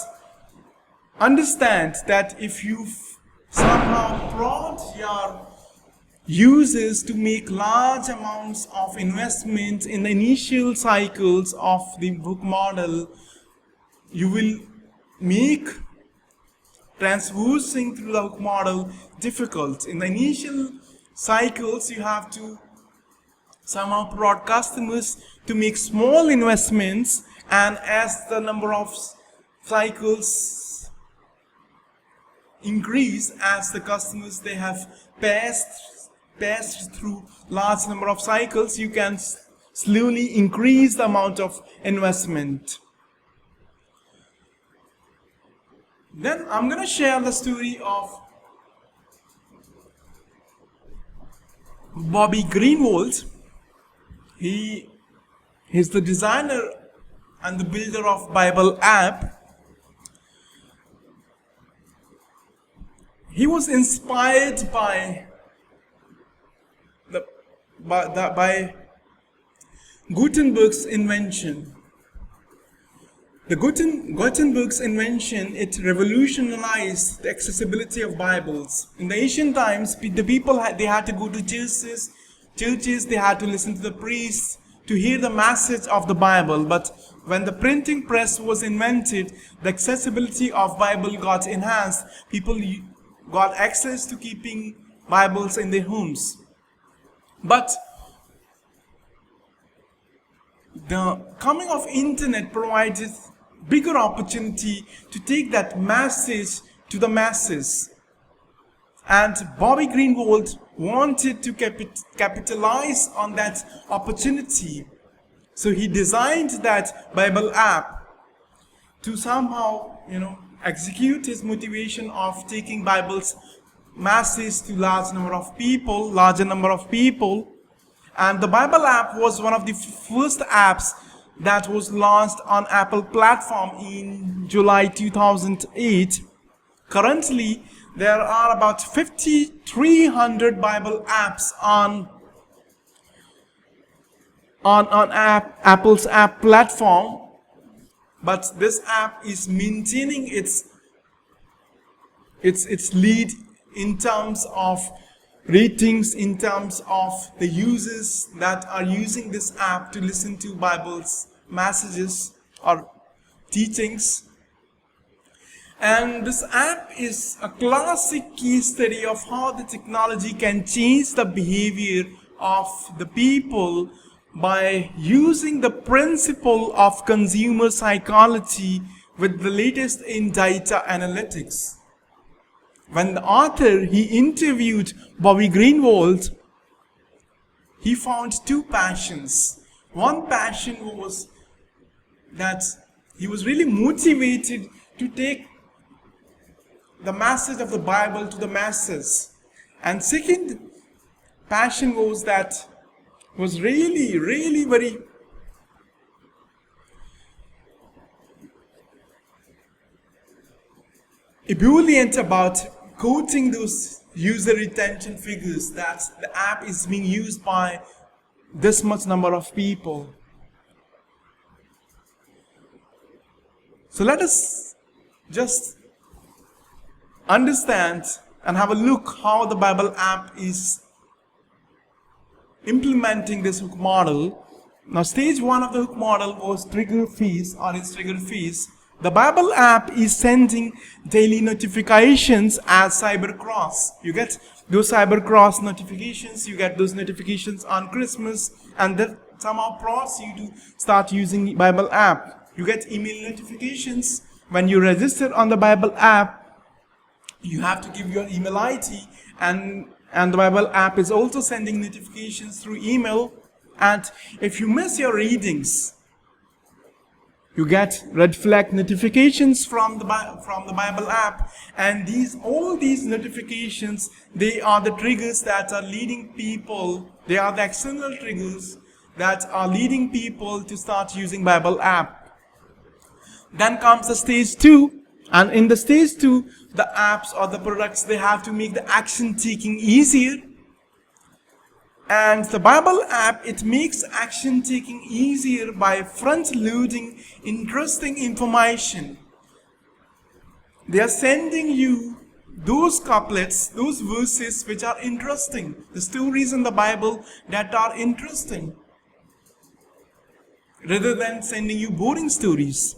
understand that if you somehow prompt your users to make large amounts of investment in the initial cycles of the book model, you will make transversing through the hook model difficult. In the initial cycles, you have to somehow prod customers to make small investments, and as the number of cycles increase, as the customers they have passed through large number of cycles, you can slowly increase the amount of investment. Then I'm going to share the story of Bobby Gruenewald. He's the designer and the builder of Bible app. He was inspired by Gutenberg's invention. The Gutenberg's invention, it revolutionized the accessibility of Bibles. In the ancient times, the people they had to go to churches, they had to listen to the priests to hear the message of the Bible. But when the printing press was invented, the accessibility of Bible got enhanced. People got access to keeping Bibles in their homes. But the coming of internet provided bigger opportunity to take that message to the masses. And Bobby Gruenewald wanted to capitalize on that opportunity. So he designed that Bible app to somehow, execute his motivation of taking Bible's masses to larger number of people. And the Bible app was one of the first apps that was launched on Apple platform in July 2008. Currently, there are about 5,300 Bible apps on Apple's app platform, but this app is maintaining its lead in terms of ratings, in terms of the users that are using this app to listen to Bible's messages or teachings. And this app is a classic case study of how the technology can change the behavior of the people by using the principle of consumer psychology with the latest in data analytics. When the author, he interviewed Bobby Gruenewald, he found two passions. One passion was that he was really motivated to take the message of the Bible to the masses. And second passion was that was really very ebullient about quoting those user retention figures that the app is being used by this much number of people. So let us just understand and have a look how the Bible app is implementing this hook model. Now, stage one of the hook model was trigger phase or its trigger phase. The Bible app is sending daily notifications as cybercross. You get those cybercross notifications, you get those notifications on Christmas, and that somehow prompts you to start using Bible app. You get email notifications when you register on the Bible app. You have to give your email ID, and the Bible app is also sending notifications through email. And if you miss your readings, you get red flag notifications from the Bible app. And all these notifications, they are the triggers that are leading people, they are the external triggers that are leading people to start using Bible app. Then comes the stage two. And in the stage two, the apps or the products, they have to make the action taking easier. And the Bible app, it makes action taking easier by front loading interesting information. They are sending you those couplets, those verses which are interesting, the stories in the Bible that are interesting, rather than sending you boring stories.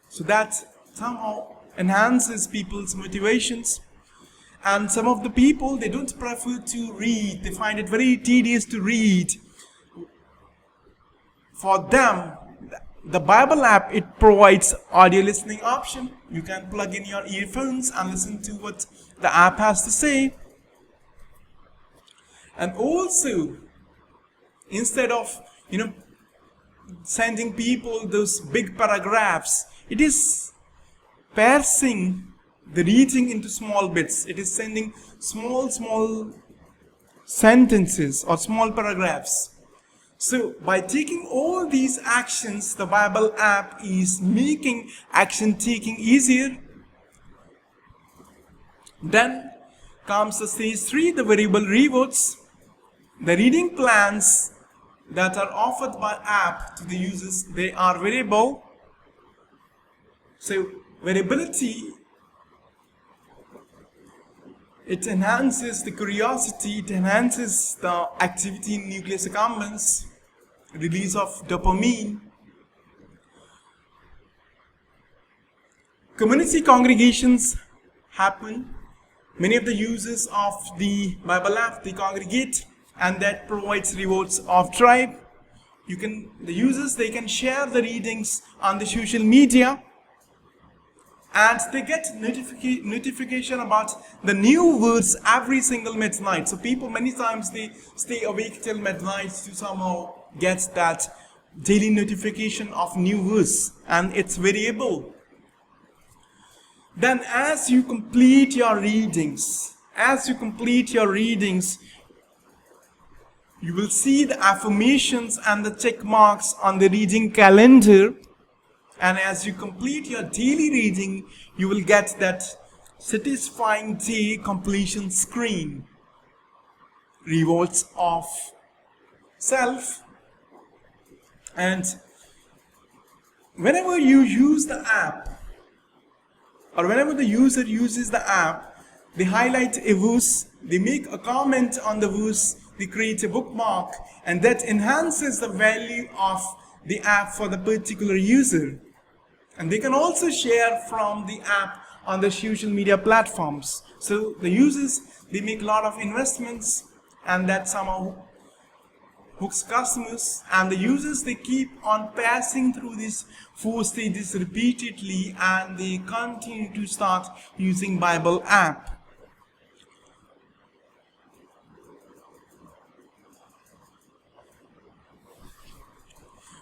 So that somehow enhances people's motivations. And some of the people, they don't prefer to read. They find it very tedious to read. For them, the Bible app, it provides audio listening option. You can plug in your earphones and listen to what the app has to say. And also, instead of, sending people those big paragraphs, it is parsing the reading into small bits. It is sending small sentences or small paragraphs. So by taking all these actions, the Bible app is making action taking easier. Then comes the stage 3, the variable rewards. The reading plans that are offered by app to the users, they are variable. So variability, it enhances the curiosity, it enhances the activity in nucleus accumbens, release of dopamine. Community congregations happen. Many of the users of the Bible app, they congregate, and that provides rewards of tribe. The users, they can share the readings on the social media. and they get notification about the new verse every single midnight. So people, many times they stay awake till midnight to somehow get that daily notification of new verse, and it's variable. Then as you complete your readings, you will see the affirmations and the check marks on the reading calendar. And as you complete your daily reading, you will get that satisfying day completion screen. Rewards of self. And whenever you use the app, or whenever the user uses the app, they highlight a verse, they make a comment on the verse, they create a bookmark, and that enhances the value of the app for the particular user. And they can also share from the app on the social media platforms. So the users, they make a lot of investments, and that somehow hooks customers, and the users, they keep on passing through these 4 stages repeatedly, and they continue to start using Bible app.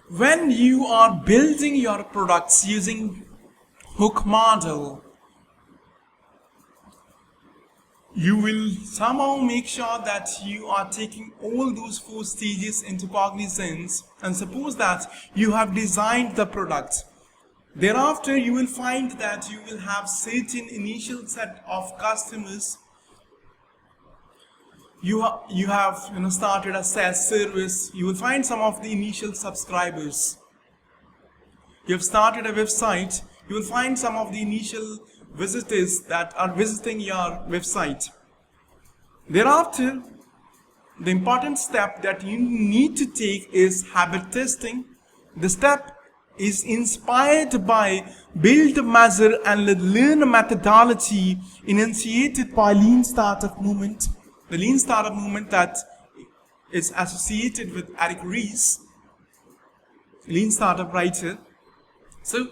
When you are building your products using hook model, you will somehow make sure that you are taking all those 4 stages into cognizance. And suppose that you have designed the product. Thereafter, you will find that you will have certain initial set of customers. You have started a SaaS service. You will find some of the initial subscribers. You have started a website. You will find some of the initial visitors that are visiting your website. Thereafter, the important step that you need to take is habit testing. The step is inspired by build, measure, and learn methodology enunciated by Lean Startup Movement. The Lean Startup Movement that is associated with Eric Ries, Lean Startup writer. So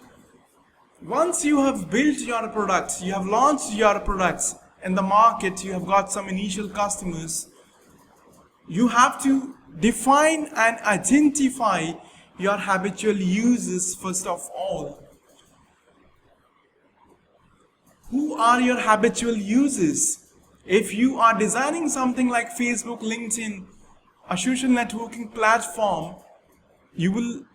once you have built your products, you have launched your products in the market, you have got some initial customers, you have to define and identify your habitual users first of all. Who are your habitual users? If you are designing something like Facebook, LinkedIn, a social networking platform, you will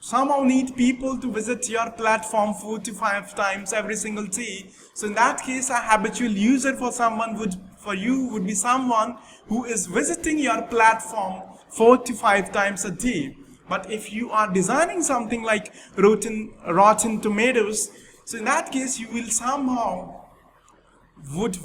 somehow need people to visit your platform 4 to 5 times every single day. So in that case, a habitual user for you would be someone who is visiting your platform 4 to 5 times a day. But if you are designing something like rotten tomatoes, so in that case, you will somehow would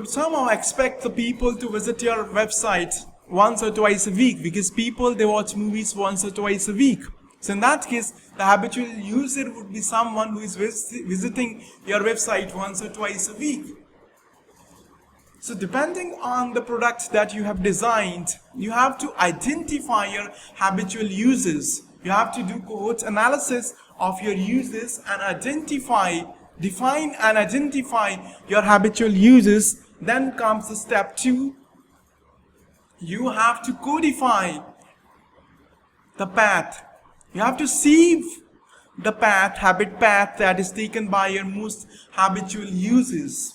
somehow expect the people to visit your website once or twice a week, because people, they watch movies once or twice a week. So in that case, the habitual user would be someone who is visiting your website once or twice a week. So depending on the product that you have designed, you have to identify your habitual users. You have to do cohort analysis of your users and define and identify your habitual users. Then comes the step 2. You have to codify the path. You have to sieve the path, habit path that is taken by your most habitual users.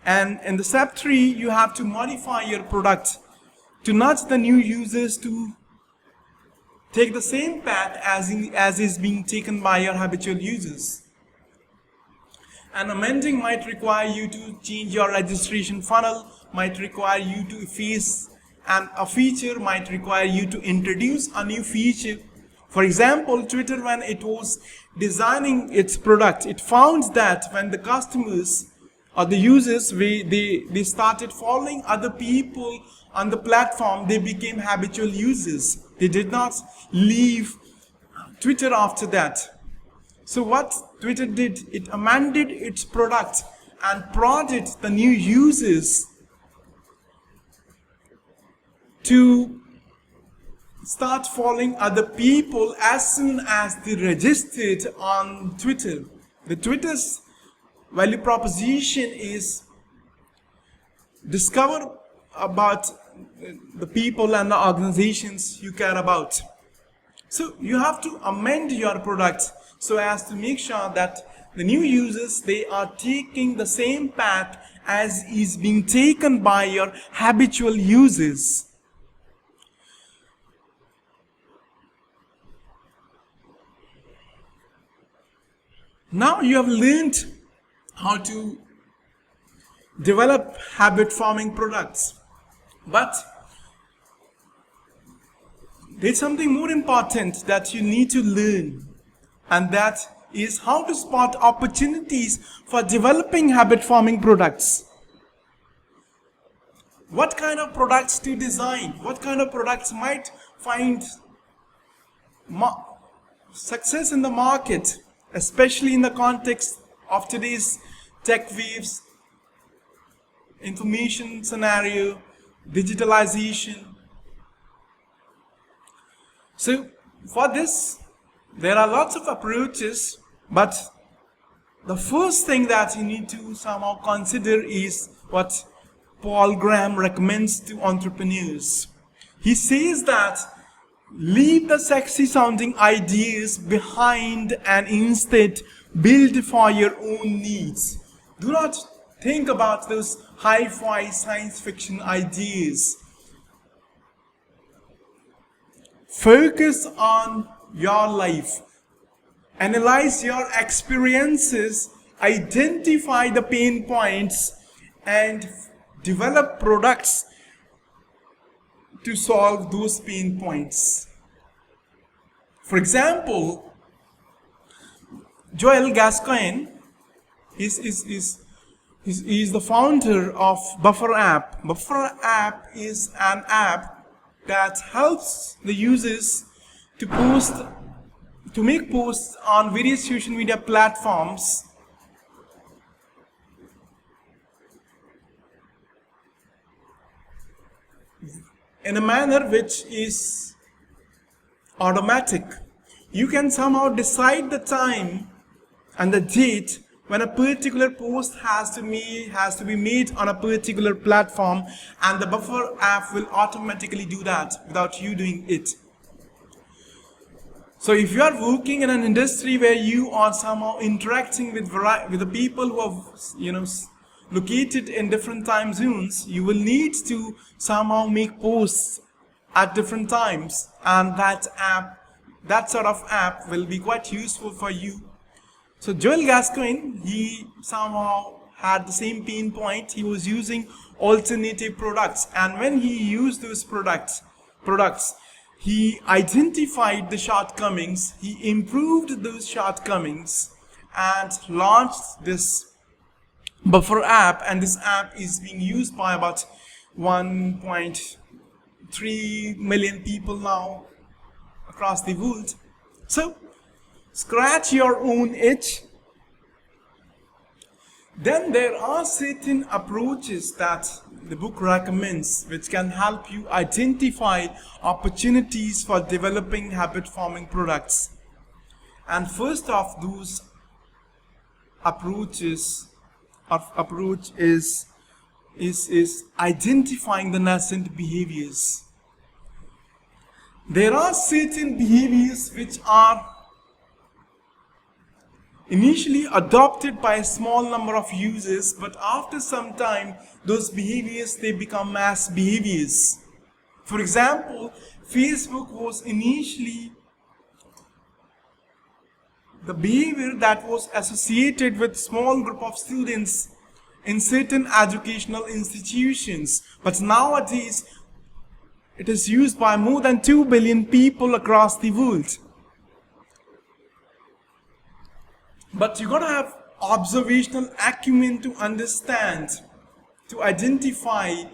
And in the step 3, you have to modify your product to nudge the new users to take the same path as is being taken by your habitual users. And amending might require you to change your registration funnel, might require you to efface, and a feature might require you to introduce a new feature. For example, Twitter, when it was designing its product, it found that when the customers or the users, they started following other people on the platform, they became habitual users. They did not leave Twitter after that. So what Twitter did, it amended its product and prodded the new users to start following other people as soon as they registered on Twitter. The Twitter's value proposition is discover about the people and the organizations you care about. So you have to amend your product so as to make sure that the new users, they are taking the same path as is being taken by your habitual users. Now you have learned how to develop habit forming products, but there's something more important that you need to learn, and that is how to spot opportunities for developing habit forming products. What kind of products to design? What kind of products might find success in the market, especially in the context of today's tech waves, information scenario, digitalization. So for this, there are lots of approaches, but the first thing that you need to somehow consider is what Paul Graham recommends to entrepreneurs. He says that leave the sexy sounding ideas behind and instead build for your own needs. Do not think about those hi-fi science fiction ideas. Focus on your life. Analyze your experiences, identify the pain points, and develop products to solve those pain points. For example, Joel Gascoigne is the founder of Buffer app. Buffer app is an app that helps the users to make posts on various social media platforms in a manner which is automatic. You can somehow decide the time and the date when a particular post has to be made on a particular platform, and the Buffer app will automatically do that without you doing it. So if you are working in an industry where you are somehow interacting with the people who are located in different time zones, you will need to somehow make posts at different times, and that sort of app will be quite useful for you. So Joel Gascoigne, he somehow had the same pain point. He was using alternative products, and when he used those products, he identified the shortcomings, he improved those shortcomings, and launched this Buffer app, and this app is being used by about 1.3 million people now across the world. So scratch your own itch. Then there are certain approaches that the book recommends which can help you identify opportunities for developing habit forming products. And first of those approach is identifying the nascent behaviors. There are certain behaviors which are initially adopted by a small number of users, but after some time those behaviors, they become mass behaviors. For example, Facebook was initially the behavior that was associated with small group of students in certain educational institutions, but nowadays it is used by more than 2 billion people across the world. But you gotta have observational acumen to understand, to identify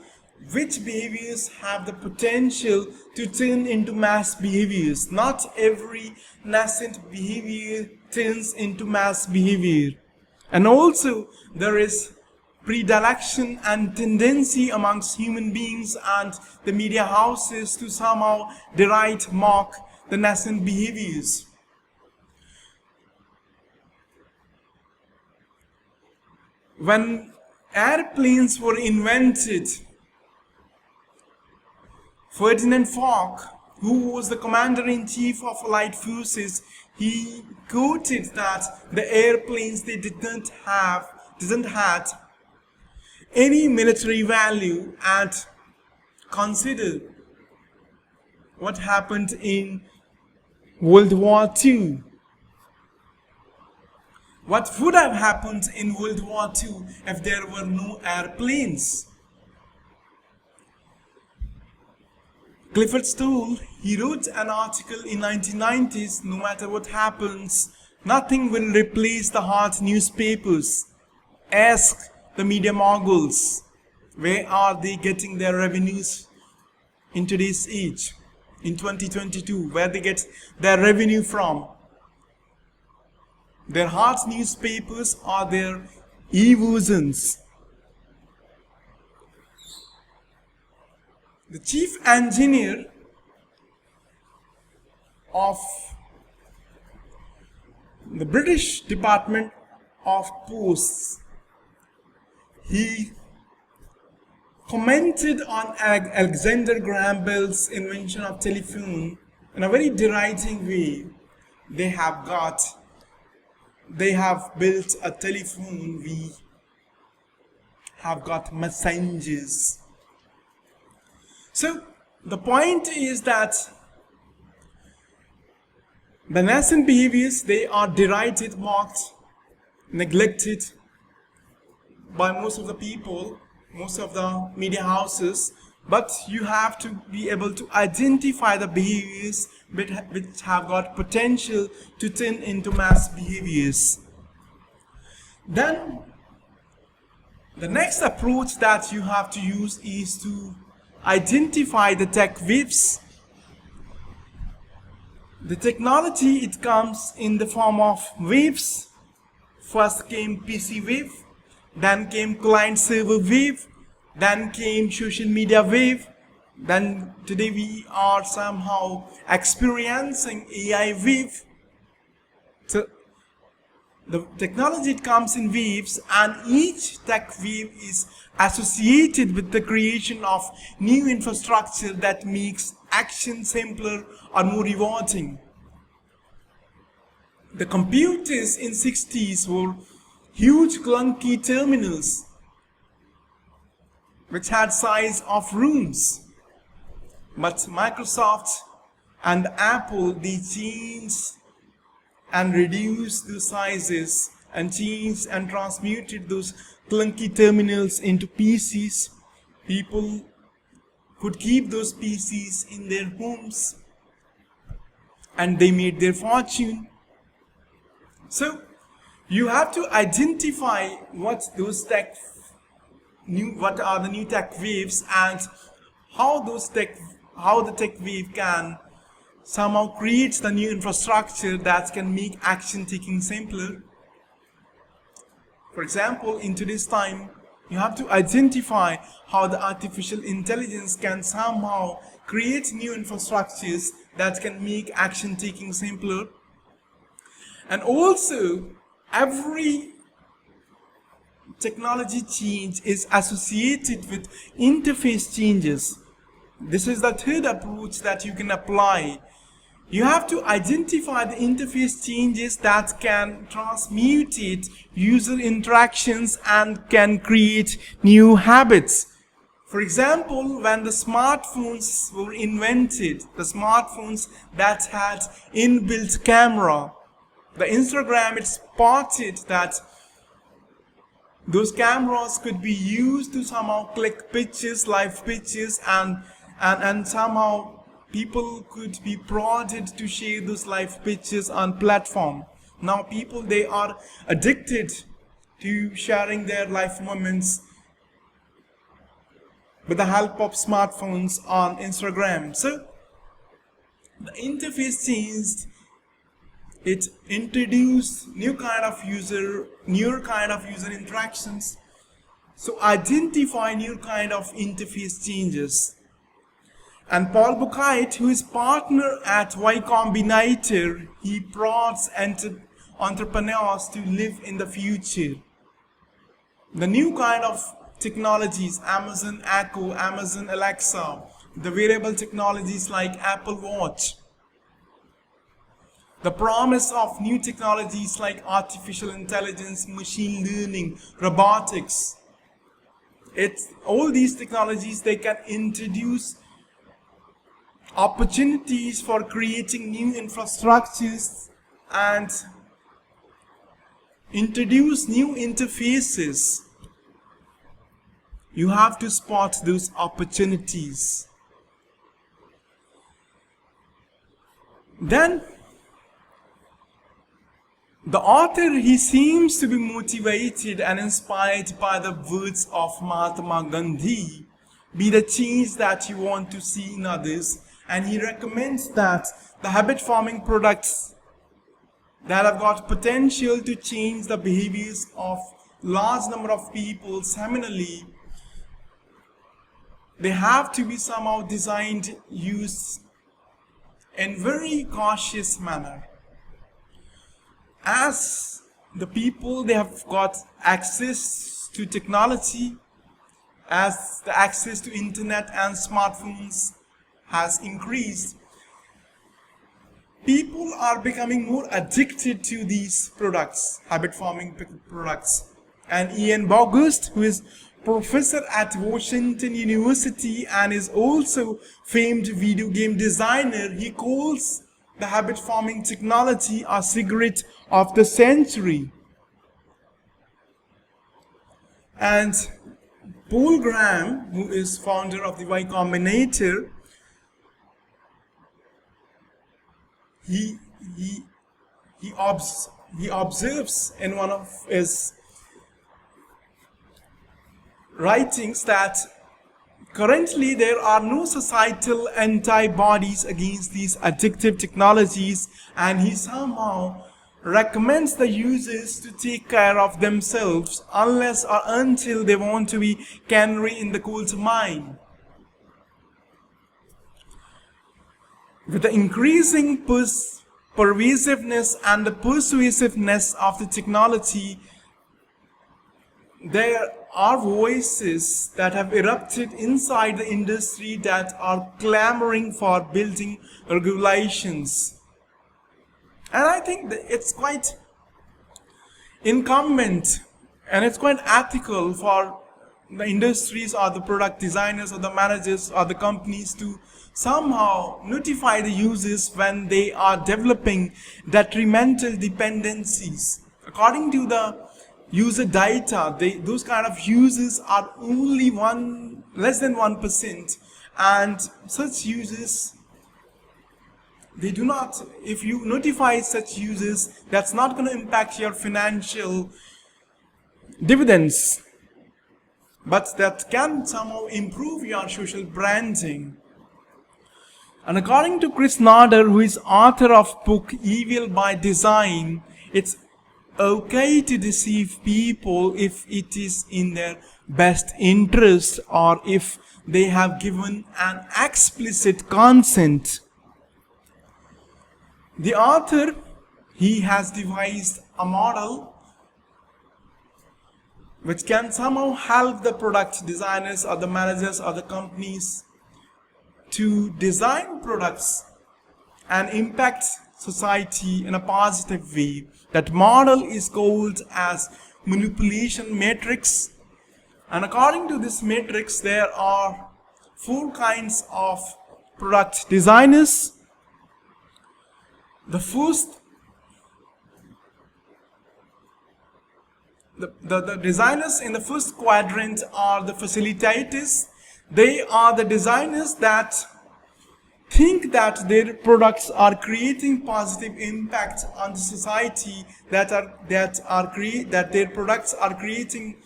which behaviors have the potential to turn into mass behaviors. Not every nascent behavior turns into mass behavior. And also there is predilection and tendency amongst human beings and the media houses to somehow deride, mock the nascent behaviors. When airplanes were invented, Ferdinand Foch, who was the commander-in-chief of Allied forces, he quoted that the airplanes they didn't have any military value, and consider what happened in World War II. What would have happened in World War II if there were no airplanes? Clifford Stoll, he wrote an article in 1990s, no matter what happens, nothing will replace the hard newspapers. Ask the media moguls, where are they getting their revenues in today's age, in 2022, where they get their revenue from? Their hard newspapers are their e-versions. The chief engineer of the British Department of Posts, he commented on Alexander Graham Bell's invention of telephone in a very deriding way. They have built a telephone, we have got messengers. So the point is that the nascent behaviors, they are derided, mocked, neglected by most of the people, most of the media houses, but you have to be able to identify the behaviors which have got potential to turn into mass behaviors. Then the next approach that you have to use is to identify the tech waves. The technology, it comes in the form of waves. First came PC wave, then came client server wave, then came social media wave, then today we are somehow experiencing AI wave. So the technology, it comes in waves, and each tech wave is associated with the creation of new infrastructure that makes action simpler or more rewarding. The computers in 60s were huge clunky terminals which had size of rooms. But Microsoft and Apple, they changed and reduced the sizes and changed and transmuted those clunky terminals into PCs. People could keep those PCs in their homes and they made their fortune. So you have to identify what are the new tech waves, and how the tech wave can somehow create the new infrastructure that can make action taking simpler. For example, in today's time, you have to identify how the artificial intelligence can somehow create new infrastructures that can make action taking simpler. And also, every technology change is associated with interface changes. This is the third approach that you can apply. You have to identify the interface changes that can transmutate user interactions and can create new habits. For example, when the smartphones were invented, the smartphones that had inbuilt camera, the Instagram, it spotted that those cameras could be used to somehow click pictures, live pictures, and somehow people could be prodded to share those live pictures on platform. Now people, they are addicted to sharing their life moments with the help of smartphones on Instagram. So the interface changed. It introduced new kind of user interactions. So identify new kind of interface changes. And Paul Buchheit, who is partner at Y Combinator, he prods entrepreneurs to live in the future. The new kind of technologies, Amazon Echo, Amazon Alexa, the wearable technologies like Apple Watch, the promise of new technologies like artificial intelligence, machine learning, robotics. All these technologies, they can introduce opportunities for creating new infrastructures and introduce new interfaces. You have to spot those opportunities. Then the author, he seems to be motivated and inspired by the words of Mahatma Gandhi. Be the change that you want to see in others. And he recommends that the habit forming products that have got potential to change the behaviors of large number of people seminally, they have to be somehow designed, used in very cautious manner. As the people, they have got access to technology, as the access to internet and smartphones has increased, people are becoming more addicted to these products, habit forming products. And Ian Bogost, who is professor at Washington University and is also famed video game designer, he calls the habit forming technology a cigarette of the century. And Paul Graham, who is founder of the Y Combinator, he observes in one of his writings that currently there are no societal antibodies against these addictive technologies, and he somehow recommends the users to take care of themselves unless or until they want to be canary in the coal mine. With the increasing pervasiveness and the persuasiveness of the technology, there are voices that have erupted inside the industry that are clamoring for building regulations. And I think that it's quite incumbent and it's quite ethical for the industries or the product designers or the managers or the companies to somehow notify the users when they are developing detrimental dependencies. According to the user data, those kind of users are only less than 1%, and such users, they do not, if you notify such users, that's not going to impact your financial dividends, but that can somehow improve your social branding. And according to Chris Nader, who is author of book Evil by Design, it's okay to deceive people if it is in their best interest or if they have given an explicit consent. The author, he has devised a model which can somehow help the product designers or the managers or the companies to design products and impact society in a positive way. That model is called as manipulation matrix. And according to this matrix, there are 4 kinds of product designers. The first, the designers in the first quadrant are the facilitators. They are the designers that think that their products are creating positive impact on the society, that their products are creating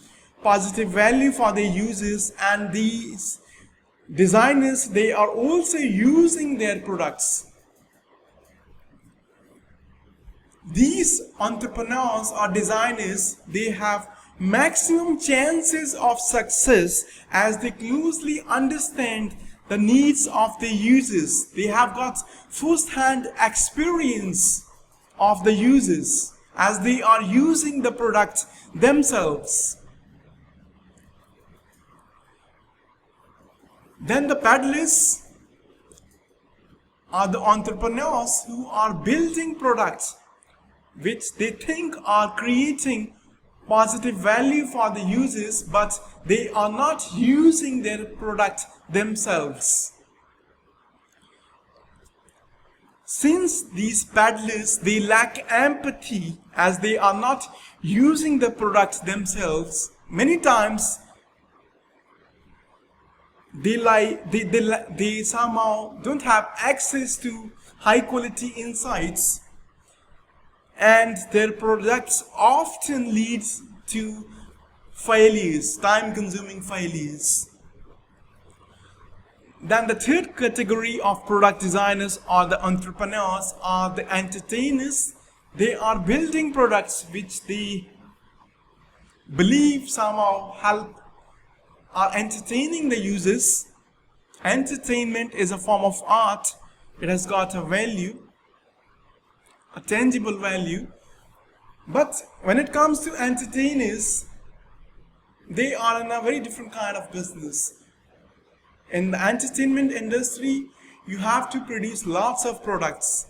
positive value for their users, and these designers, they are also using their products. These entrepreneurs or designers, they have maximum chances of success as they closely understand the needs of the users. They have got first-hand experience of the users as they are using the product themselves. Then the peddlers are the entrepreneurs who are building products which they think are creating positive value for the users, but they are not using their product themselves. Since these peddlers, they lack empathy as they are not using the product themselves, many times they somehow don't have access to high quality insights, and their products often lead to failures, time consuming failures. Then the third category of product designers or the entrepreneurs are the entertainers. They are building products which they believe somehow are entertaining the users. Entertainment is a form of art. It has got a value, a tangible value. But when it comes to entertainers, they are in a very different kind of business. In the entertainment industry, you have to produce lots of products.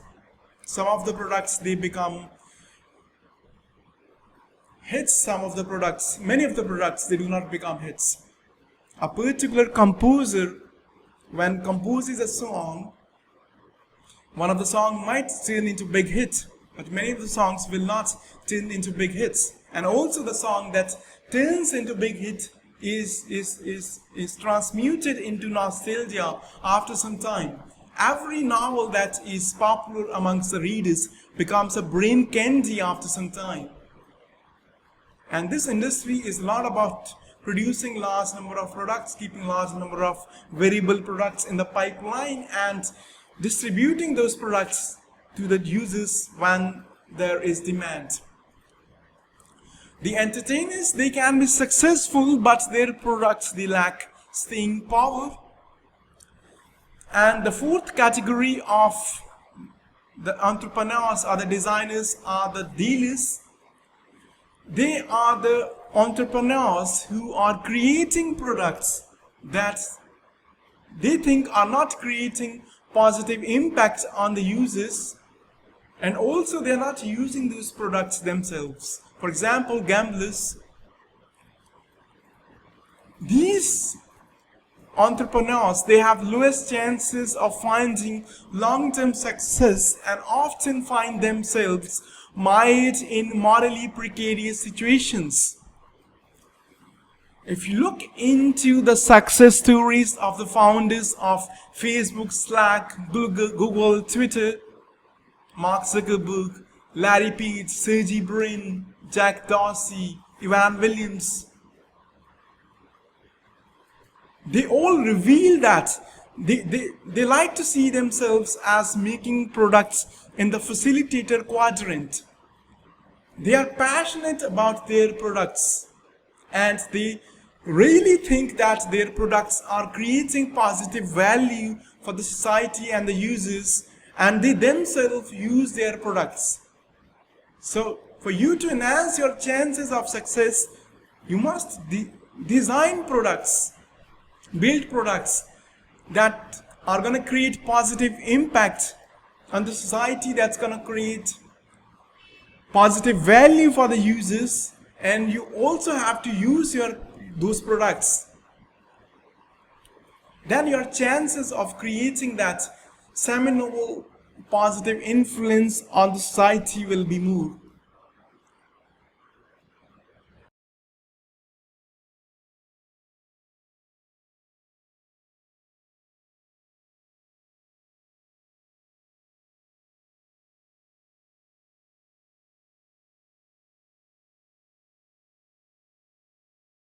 Some of the products, they become hits. Many of the products, they do not become hits. A particular composer, when composes a song, one of the songs might turn into big hit, but many of the songs will not turn into big hits. And also the song that turns into big hit is transmuted into nostalgia after some time. Every novel that is popular amongst the readers becomes a brain candy after some time. And this industry is not about producing large number of products, keeping large number of variable products in the pipeline and distributing those products to the users when there is demand. The entertainers, they can be successful, but their products, they lack staying power. And the fourth category of the entrepreneurs or the designers are the dealers. They are the entrepreneurs who are creating products that they think are not creating positive impact on the users, and also they are not using those products themselves. For example, gamblers. These entrepreneurs, they have lowest chances of finding long-term success and often find themselves mired in morally precarious situations. If you look into the success stories of the founders of Facebook, Slack, Google, Twitter, Mark Zuckerberg, Larry Page, Sergey Brin, Jack Dorsey, Evan Williams, they all reveal that they like to see themselves as making products in the facilitator quadrant. They are passionate about their products and they really think that their products are creating positive value for the society and the users, and they themselves use their products. So for you to enhance your chances of success, you must design products, build products that are going to create positive impact on the society, that's going to create positive value for the users, and you also have to use those products. Then your chances of creating that seminal positive influence on the society will be more.